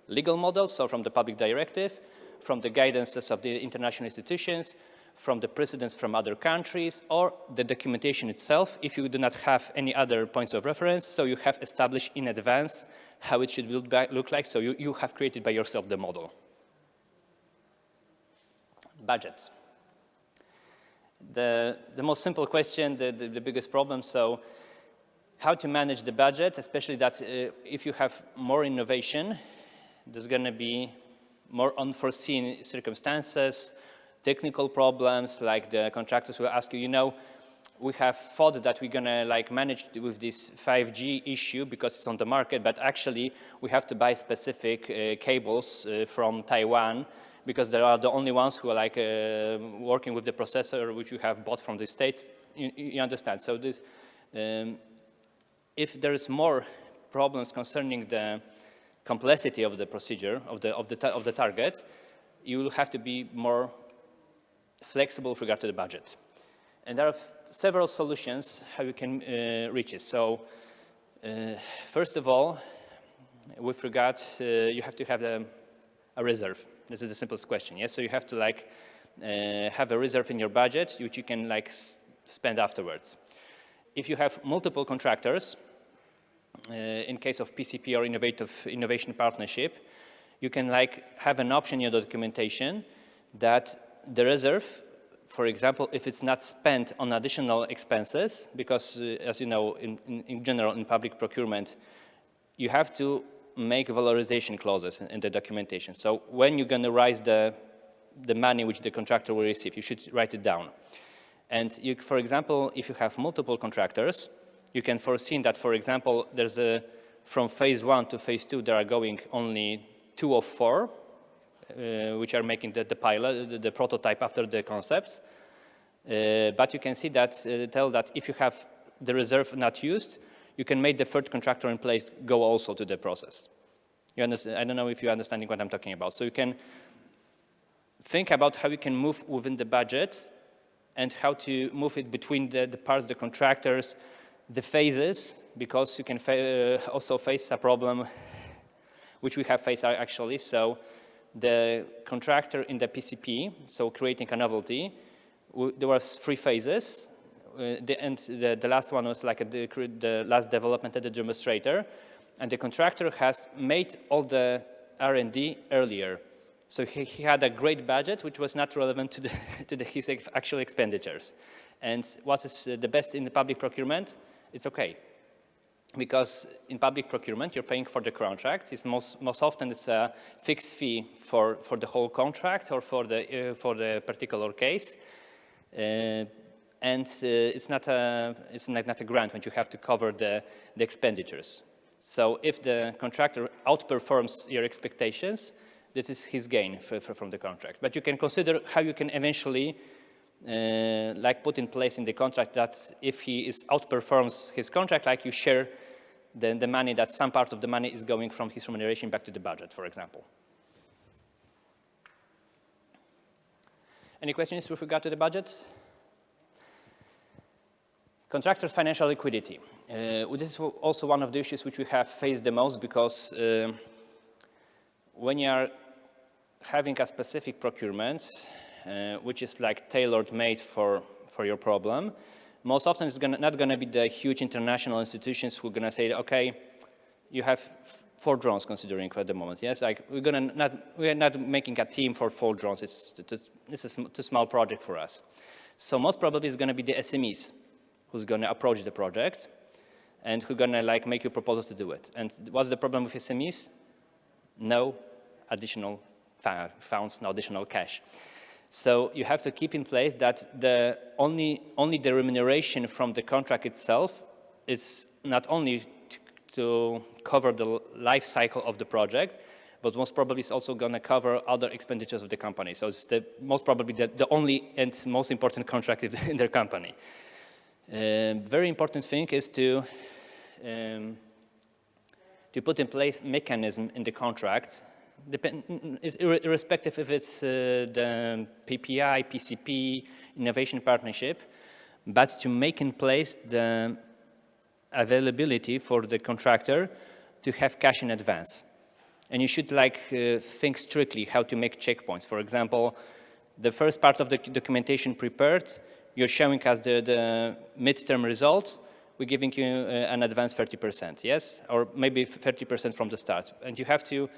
legal models, so from the public directive, from the guidances of the international institutions, from the precedents from other countries, or the documentation itself, if you do not have any other points of reference, so you have established in advance how it should look like, so you have created by yourself the model. Budget. The most simple question, the biggest problem, so how to manage the budget, especially that if you have more innovation, there's going to be more unforeseen circumstances, technical problems, like the contractors will ask you, you know, we have thought that we're going to like manage with this 5G issue because it's on the market, but actually we have to buy specific cables from Taiwan because they are the only ones who are like working with the processor which you have bought from the States. You understand? So this, if there is more problems concerning the complexity of the procedure, of the target, you will have to be more flexible with regard to the budget. And there are several solutions how you can reach it. So first of all, with regard, you have to have a reserve. This is the simplest question, yes? So you have to like have a reserve in your budget, which you can like spend afterwards. If you have multiple contractors, in case of PCP or innovation partnership, you can like have an option in your documentation that the reserve, for example, if it's not spent on additional expenses, because as you know, in general, in public procurement, you have to make valorization clauses in the documentation. So when you're going to raise the money which the contractor will receive, you should write it down. And you, for example, if you have multiple contractors, you can foresee that, for example, there's from phase 1 to phase 2, there are going only 2 of 4, which are making the pilot, the prototype after the concept. But you can see that, tell that if you have the reserve not used, you can make the third contractor in place go also to the process. You understand? I don't know if you're understanding what I'm talking about. So you can think about how you can move within the budget and how to move it between the parts, the contractors, the phases, because you can also face a problem which we have faced actually. So the contractor in the PCP, so creating a novelty, there were 3 phases. The last one was like the last development at the demonstrator, and the contractor has made all the R&D earlier. So he had a great budget, which was not relevant to his actual expenditures. And what is the best in the public procurement? It's okay. because in public procurement, you're paying for the contract. It's most often it's a fixed fee for the whole contract or for the particular case. And it's not a grant when you have to cover the expenditures. So if the contractor outperforms your expectations, this is his gain from the contract. But you can consider how you can eventually put in place in the contract that if he outperforms his contract, like you share the money, that some part of the money is going from his remuneration back to the budget, for example. Any questions with regard to the budget? Contractors' financial liquidity. This is also one of the issues which we have faced the most, because when you are having a specific procurement, which is like tailor-made for your problem, most often it's not going to be the huge international institutions who are going to say, okay, you have 4 drones considering at the moment. Yes, like we're not making a team for 4 drones. It's a too small project for us. So most probably it's going to be the SMEs who's going to approach the project and who's going to make you proposals to do it. And what's the problem with SMEs? No additional funds, no additional cash. So you have to keep in place that only the remuneration from the contract itself is not only to cover the life cycle of the project, but most probably it's also going to cover other expenditures of the company. So it's most probably the only and most important contract in their company. Very important thing is to put in place mechanism in the contract, irrespective if it's the PPI, PCP, innovation partnership, but to make in place the availability for the contractor to have cash in advance. And you should think strictly how to make checkpoints. For example, the first part of the documentation prepared, you're showing us the midterm results, we're giving you an advance 30%, yes? Or maybe 30% from the start. And you have to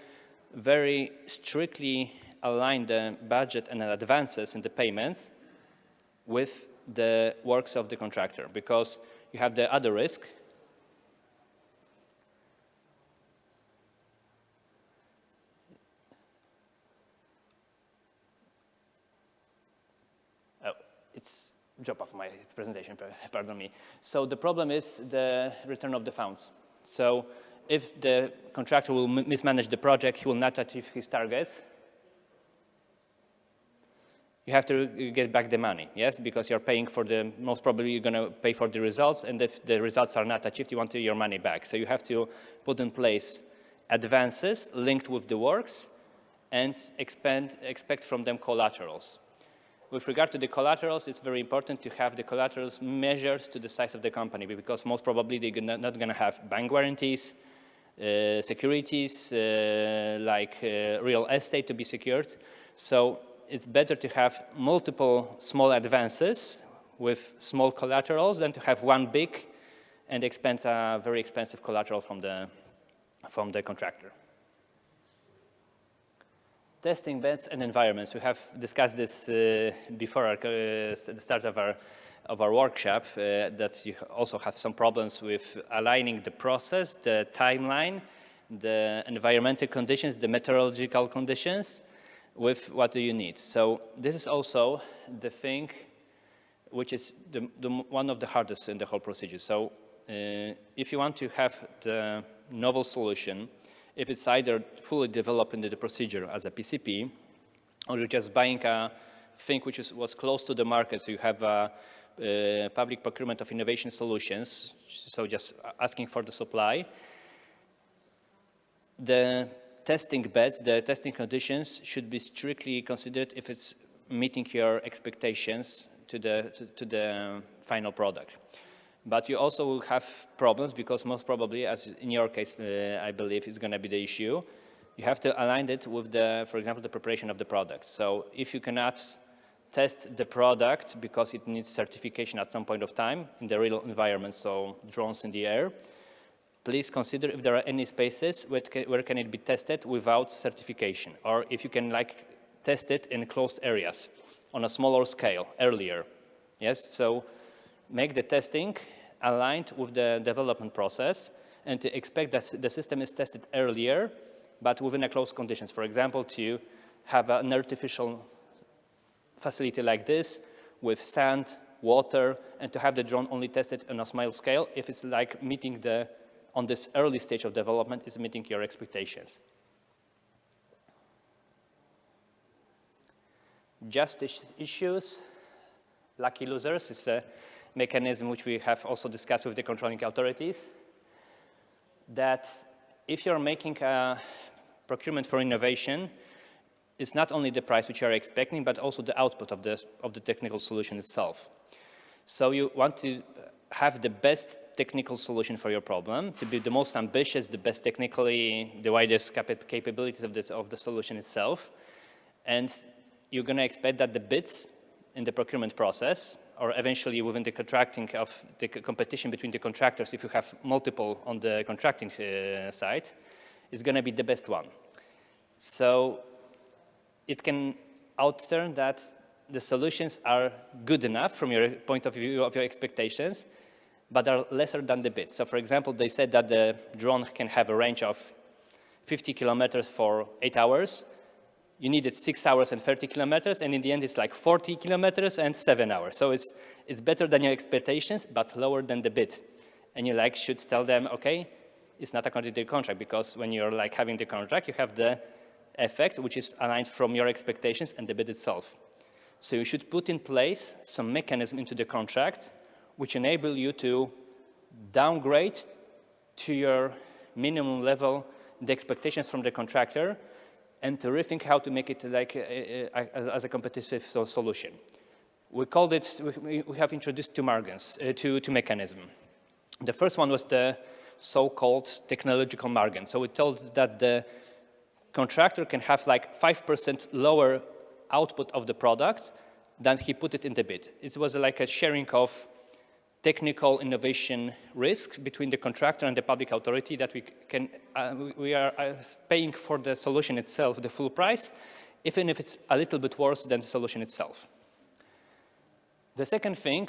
very strictly align the budget and the advances in the payments with the works of the contractor, because you have the other risk. Oh, it's drop off my presentation, pardon me. So the problem is the return of the funds. So if the contractor will mismanage the project, he will not achieve his targets, you have to get back the money, yes? Because you're paying for most probably you're going to pay for the results, and if the results are not achieved, you want your money back. So you have to put in place advances linked with the works and expect from them collaterals. With regard to the collaterals, it's very important to have the collaterals measured to the size of the company, because most probably they're not going to have bank guarantees, securities, real estate to be secured. So it's better to have multiple small advances with small collaterals than to have one big and very expensive collateral from the contractor. Testing beds and environments. We have discussed this before the start of our workshop, that you also have some problems with aligning the process, the timeline, the environmental conditions, the meteorological conditions with what do you need. So this is also the thing which is one of the hardest in the whole procedure. So if you want to have the novel solution, if it's either fully developed into the procedure as a PCP, or you're just buying a thing which was close to the market, so you have a public procurement of innovation solutions, so just asking for the supply, the testing beds, the testing conditions should be strictly considered if it's meeting your expectations to the final product. But you also will have problems because most probably, as in your case, I believe is going to be the issue, you have to align it with for example, the preparation of the product. So if you cannot test the product because it needs certification at some point of time in the real environment, so drones in the air, please consider if there are any spaces where can it be tested without certification, or if you can test it in closed areas on a smaller scale earlier. Yes, so make the testing aligned with the development process, and to expect that the system is tested earlier, but within a closed conditions. For example, to have an artificial facility like this with sand, water, and to have the drone only tested on a small scale if it's like meeting on this early stage of development, is meeting your expectations. Justice issues, lucky losers is a mechanism which we have also discussed with the controlling authorities, that if you're making a procurement for innovation, it's not only the price which you are expecting, but also the output of the technical solution itself. So you want to have the best technical solution for your problem, to be the most ambitious, the best technically, the widest capabilities of the solution itself. And you're going to expect that the bids in the procurement process, or eventually within the contracting of the competition between the contractors, if you have multiple on the contracting side, is going to be the best one. So it can outturn that the solutions are good enough from your point of view of your expectations, but are lesser than the bids. So for example, they said that the drone can have a range of 50 kilometers for 8 hours. You needed 6 hours and 30 kilometers, and in the end it's like 40 kilometers and 7 hours. So it's better than your expectations, but lower than the bid. And you should tell them, okay, it's not according to the contract, because when you're having the contract, you have the effect which is aligned from your expectations and the bid itself. So you should put in place some mechanism into the contract which enable you to downgrade to your minimum level the expectations from the contractor, and to rethink how to make it as a competitive solution. We called it, we have introduced two mechanisms. The first one was the so-called technological margin. So we told that the contractor can have 5% lower output of the product than he put it in the bid. It was like a sharing of technical innovation risk between the contractor and the public authority, that we are paying for the solution itself the full price, even if it's a little bit worse than the solution itself. The second thing,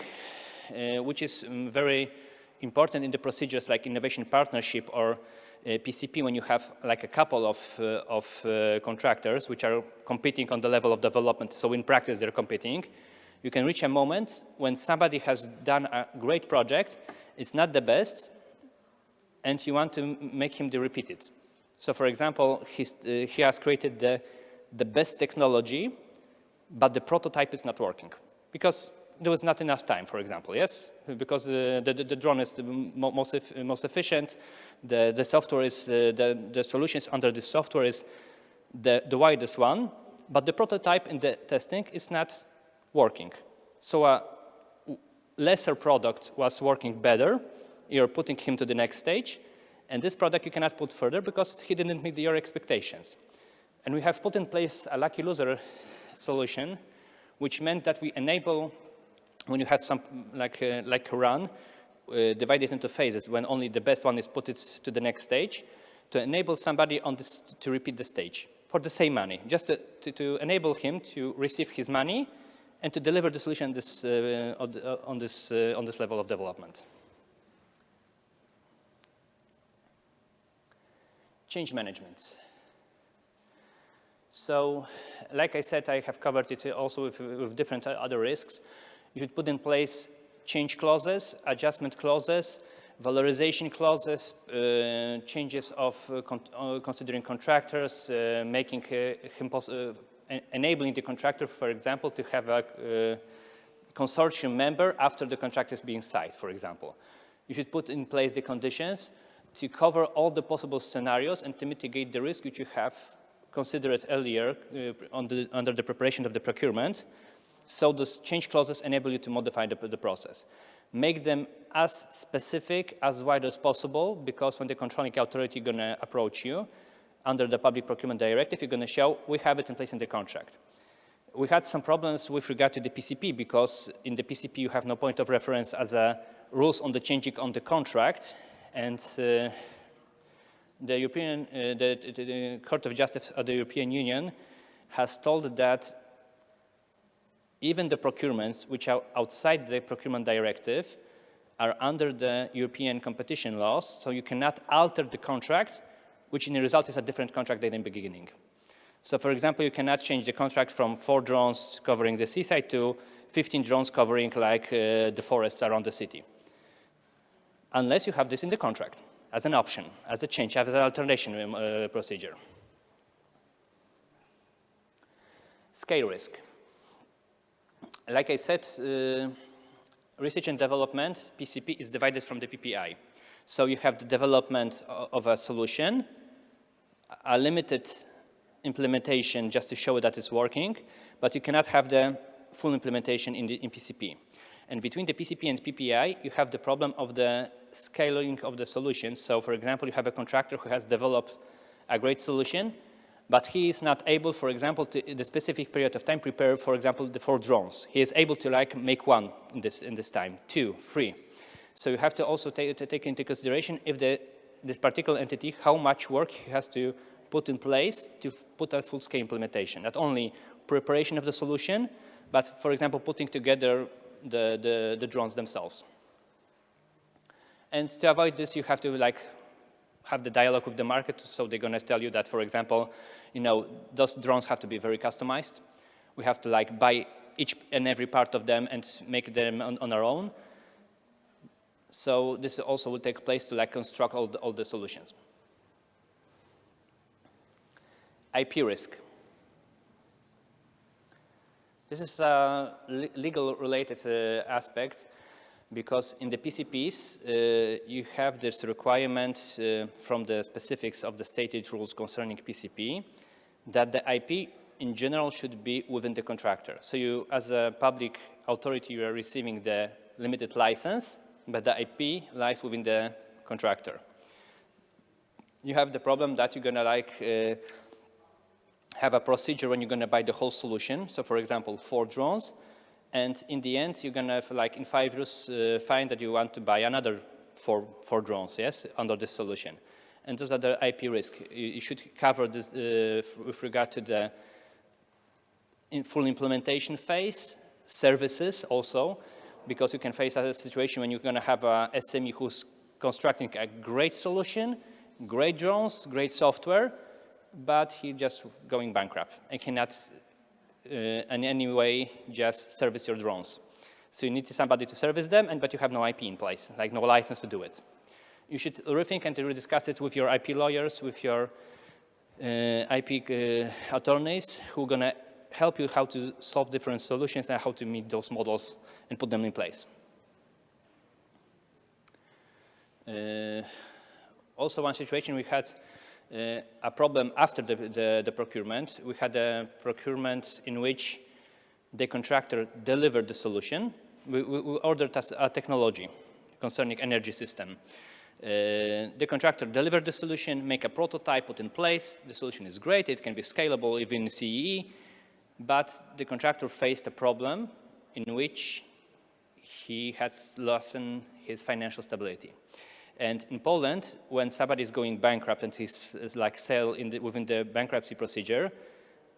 which is very important in the procedures like innovation partnership or PCP, when you have a couple of contractors which are competing on the level of development, so in practice they're competing, you can reach a moment when somebody has done a great project, it's not the best, and you want to make him repeat it. So for example, he has created the best technology, but the prototype is not working because there was not enough time, for example, yes? Because the drone is the most efficient, the software is, the solutions under the software is the widest one, but the prototype in the testing is not working. So a lesser product was working better. You're putting him to the next stage, and this product you cannot put further because he didn't meet your expectations. And we have put in place a lucky loser solution, which meant that we enable, when you have some like a run, divided into phases, when only the best one is put it to the next stage, to enable somebody on this to repeat the stage for the same money, just to enable him to receive his money and to deliver the solution on this level of development. Change management. So, like I said, I have covered it also with different other risks. You should put in place change clauses, adjustment clauses, valorization clauses, changes of considering contractors, making enabling the contractor, for example, to have a consortium member after the contract is being signed, for example. You should put in place the conditions to cover all the possible scenarios and to mitigate the risk which you have considered earlier under the preparation of the procurement. So those change clauses enable you to modify the process. Make them as specific, as wide as possible, because when the controlling authority is going to approach you under the Public Procurement Directive, you're going to show we have it in place in the contract. We had some problems with regard to the PCP, because in the PCP you have no point of reference as a rules on the changing on the contract, and the Court of Justice of the European Union has told that even the procurements which are outside the procurement directive are under the European competition laws, so you cannot alter the contract, which in the result is a different contract than in the beginning. So for example, you cannot change the contract from 4 drones covering the seaside to 15 drones covering like the forests around the city. Unless you have this in the contract as an option, as a change, as an alternation procedure. Scale risk. Like I said, research and development, PCP, is divided from the PPI. So you have the development of a solution, a limited implementation just to show that it's working, but you cannot have the full implementation in PCP. And between the PCP and PPI, you have the problem of the scaling of the solution. So for example, you have a contractor who has developed a great solution, but he is not able, for example, to in the specific period of time prepare, for example, the 4 drones. He is able to like make 1 in this time, 2, 3. So you have to also take into consideration if this particular entity, how much work he has to put in place to put a full-scale implementation. Not only preparation of the solution, but for example, putting together the drones themselves. And to avoid this, you have to like have the dialogue with the market, so they're going to tell you that, for example, those drones have to be very customized. We have to like buy each and every part of them and make them on our own. So this also will take place to like construct all the solutions. IP risk. This is a legal-related aspect, because in the PCPs, you have this requirement from the specifics of the stated rules concerning PCP that the IP in general should be within the contractor. So you, as a public authority, you are receiving the limited license, but the IP lies within the contractor. You have the problem that you're going to like have a procedure when you're going to buy the whole solution. So for example, 4 drones. And in the end, you're going to, like in 5 years, find that you want to buy another 4 drones, yes, under this solution. And those are the IP risk. You should cover this with regard to the full implementation phase, services also, because you can face a situation when you're going to have a SME who's constructing a great solution, great drones, great software, but he's just going bankrupt and cannot in any way just service your drones. So you need somebody to service them, but you have no IP in place, like no license to do it. You should rethink and rediscuss it with your IP lawyers, with your IP attorneys, who are going to help you how to solve different solutions and how to meet those models and put them in place. Also, one situation we had a problem after the procurement. We had a procurement in which the contractor delivered the solution. We ordered a technology concerning energy system. The contractor delivered the solution, make a prototype, put in place. The solution is great. It can be scalable even CEE. But the contractor faced a problem in which he has lost his financial stability. And in Poland, when somebody is going bankrupt and he's like sale within the bankruptcy procedure,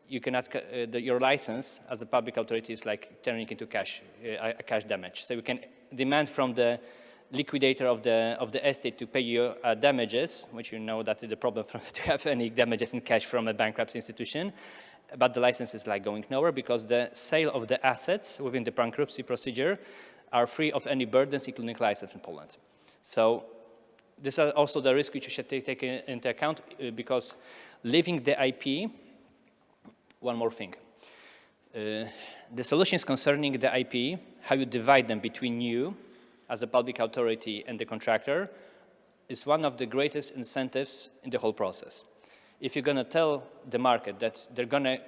you cannot, your license as a public authority is like turning into cash, a cash damage. So you can demand from the liquidator of the estate to pay you damages, which you know that is the problem to have any damages in cash from a bankruptcy institution. But the license is like going nowhere because the sale of the assets within the bankruptcy procedure are free of any burdens, including license in Poland. So these are also the risks which you should take into account because leaving the IP, one more thing. The solutions concerning the IP, how you divide them between you as a public authority and the contractor, is one of the greatest incentives in the whole process. If you're going to tell the market that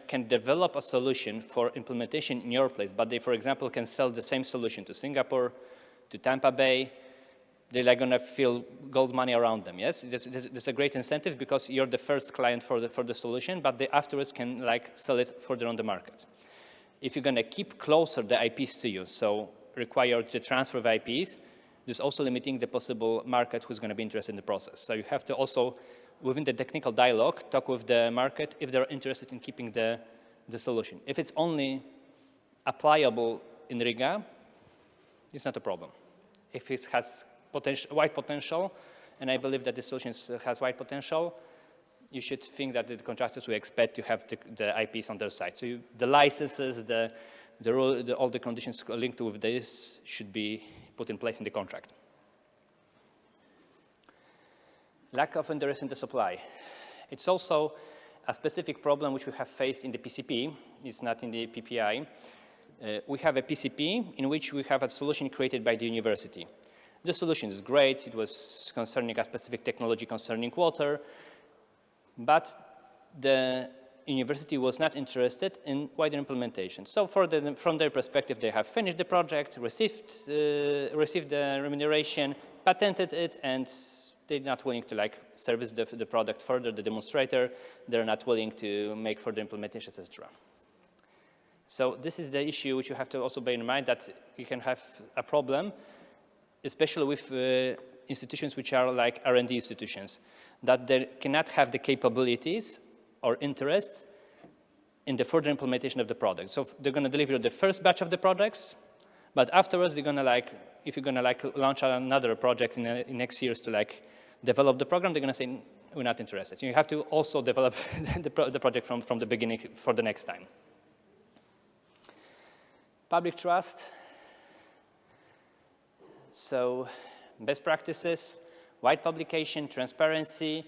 can develop a solution for implementation in your place, but they, for example, can sell the same solution to Singapore, to Tampa Bay, they're like going to feel gold money around them, yes? There's a great incentive because you're the first client for the solution, but they afterwards can like sell it further on the market. If you're going to keep closer the IPs to you, so require the transfer of IPs, there's also limiting the possible market who's going to be interested in the process. So you have to also, within the technical dialogue, talk with the market if they're interested in keeping the solution. If it's only applicable in Riga, it's not a problem. if it has wide potential, and I believe that the solution has wide potential, you should think that the contractors will expect to have the IPs on their side. So the licenses, all the conditions linked with this should be put in place in the contract. Lack of interest in the supply. It's also a specific problem which we have faced in the PCP. It's not in the PPI. We have a PCP in which we have a solution created by the university. The solution is great. It was concerning a specific technology concerning water, but the university was not interested in wider implementation. So from their perspective, they have finished the project, received the remuneration, patented it, and they're not willing to service the product further, the demonstrator. They're not willing to make further implementations, etc. So this is the issue which you have to also bear in mind, that you can have a problem, especially with institutions which are like R&D institutions, that they cannot have the capabilities or interest in the further implementation of the product. So they're going to deliver the first batch of the products, but afterwards they're going to if you're going to launch another project in next years to develop the program, they're going to say, we're not interested. You have to also develop the project from the beginning for the next time. Public trust. So best practices, wide publication, transparency,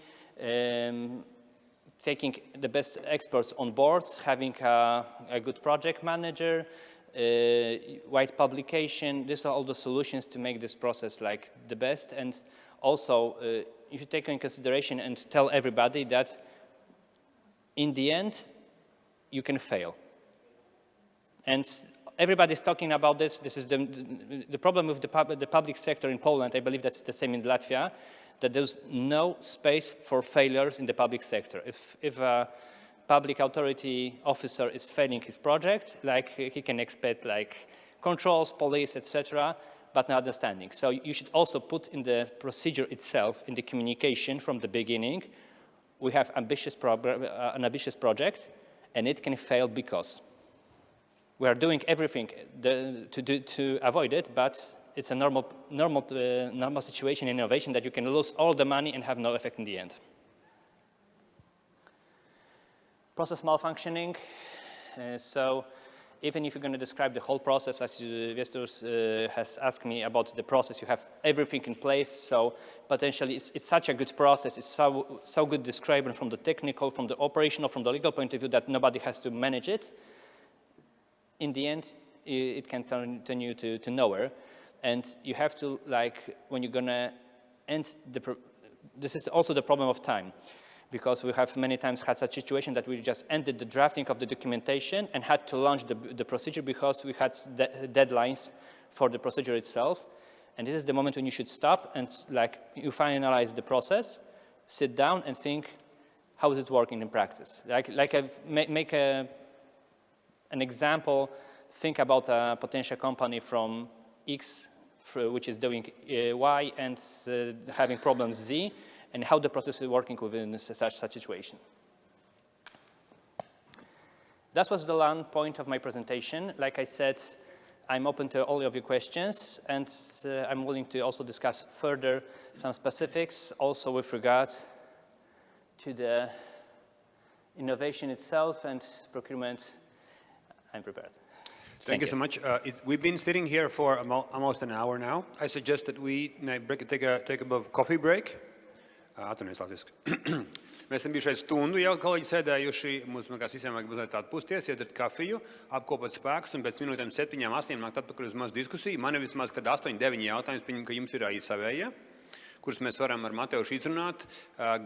taking the best experts on board, having a good project manager, wide publication. These are all the solutions to make this process the best. And also, you should take in consideration and tell everybody that in the end, you can fail. And everybody's talking about this. This is the problem with the public sector in Poland. I believe that's the same in Latvia, that there's no space for failures in the public sector. If a public authority officer is failing his project, he can expect controls, police, etc., but not understanding. So you should also put in the procedure itself, in the communication from the beginning, we have an ambitious project, and it can fail because we are doing everything to avoid it, but it's a normal situation in innovation that you can lose all the money and have no effect in the end. Process malfunctioning. So even if you're going to describe the whole process, as Viestus has asked me about the process, you have everything in place. So potentially it's such a good process. It's so good described from the technical, from the operational, from the legal point of view that nobody has to manage it. In the end, it can turn you to nowhere. And you have to, when you're going to end this is also the problem of time, because we have many times had such situation that we just ended the drafting of the documentation and had to launch the procedure because we had deadlines for the procedure itself. And this is the moment when you should stop and you finalize the process, sit down and think, how is it working in practice? Make an example, think about a potential company from X, which is doing Y and having problems Z, and how the process is working within such situation. That was the last point of my presentation. Like I said, I'm open to all of your questions, and I'm willing to also discuss further some specifics, also with regard to the innovation itself and procurement. I'm prepared. Thank you so much. We've been sitting here for almost an hour now. I suggest that we take a coffee break. Atvainojos latviski. Mēs esam bijuši šeit stundu jau, kolēģi sēdējuši. Mums visiem vajag mazliet tādu pusties, iedert kafiju, apkopot spēkus, un pēc minūtēm 7, 8 nākt atpakaļ uz mazu diskusiju. Man ir vismaz, kad 8, 9 jautājums, pieņem, ka jums ir arī savējie, kurus mēs varam ar Mateušu izrunāt,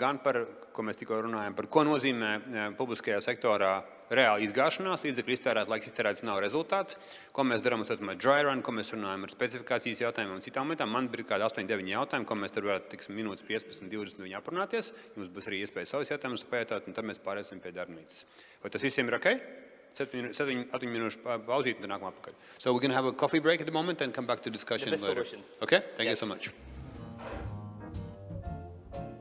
gan par, ko mēs tikko runājam, par ko nozīmē publiskajā sektorā reāli izgāšanās, līdzekļu iztērēt, laiks iztērēts nav rezultāts, ko mēs darām, dry run, ko mēs runājam ar specifikācijas jautājumiem un citām lietām. Man ir kādi 8, 9 jautājumi, ko mēs tur varētu, minūtes 15, 20 viņi aprunāties. Jums būs arī iespēja savus jautājumus pētāt, un tad mēs pārēsim pie darbnīcas. Vai tas visiem ir okay? 7, 8 minūšu pauzīt, un tad nākam atpakaļ. So we're going to have a coffee break at the moment and come back to discussion later. Solution. Okay? Thank you so much.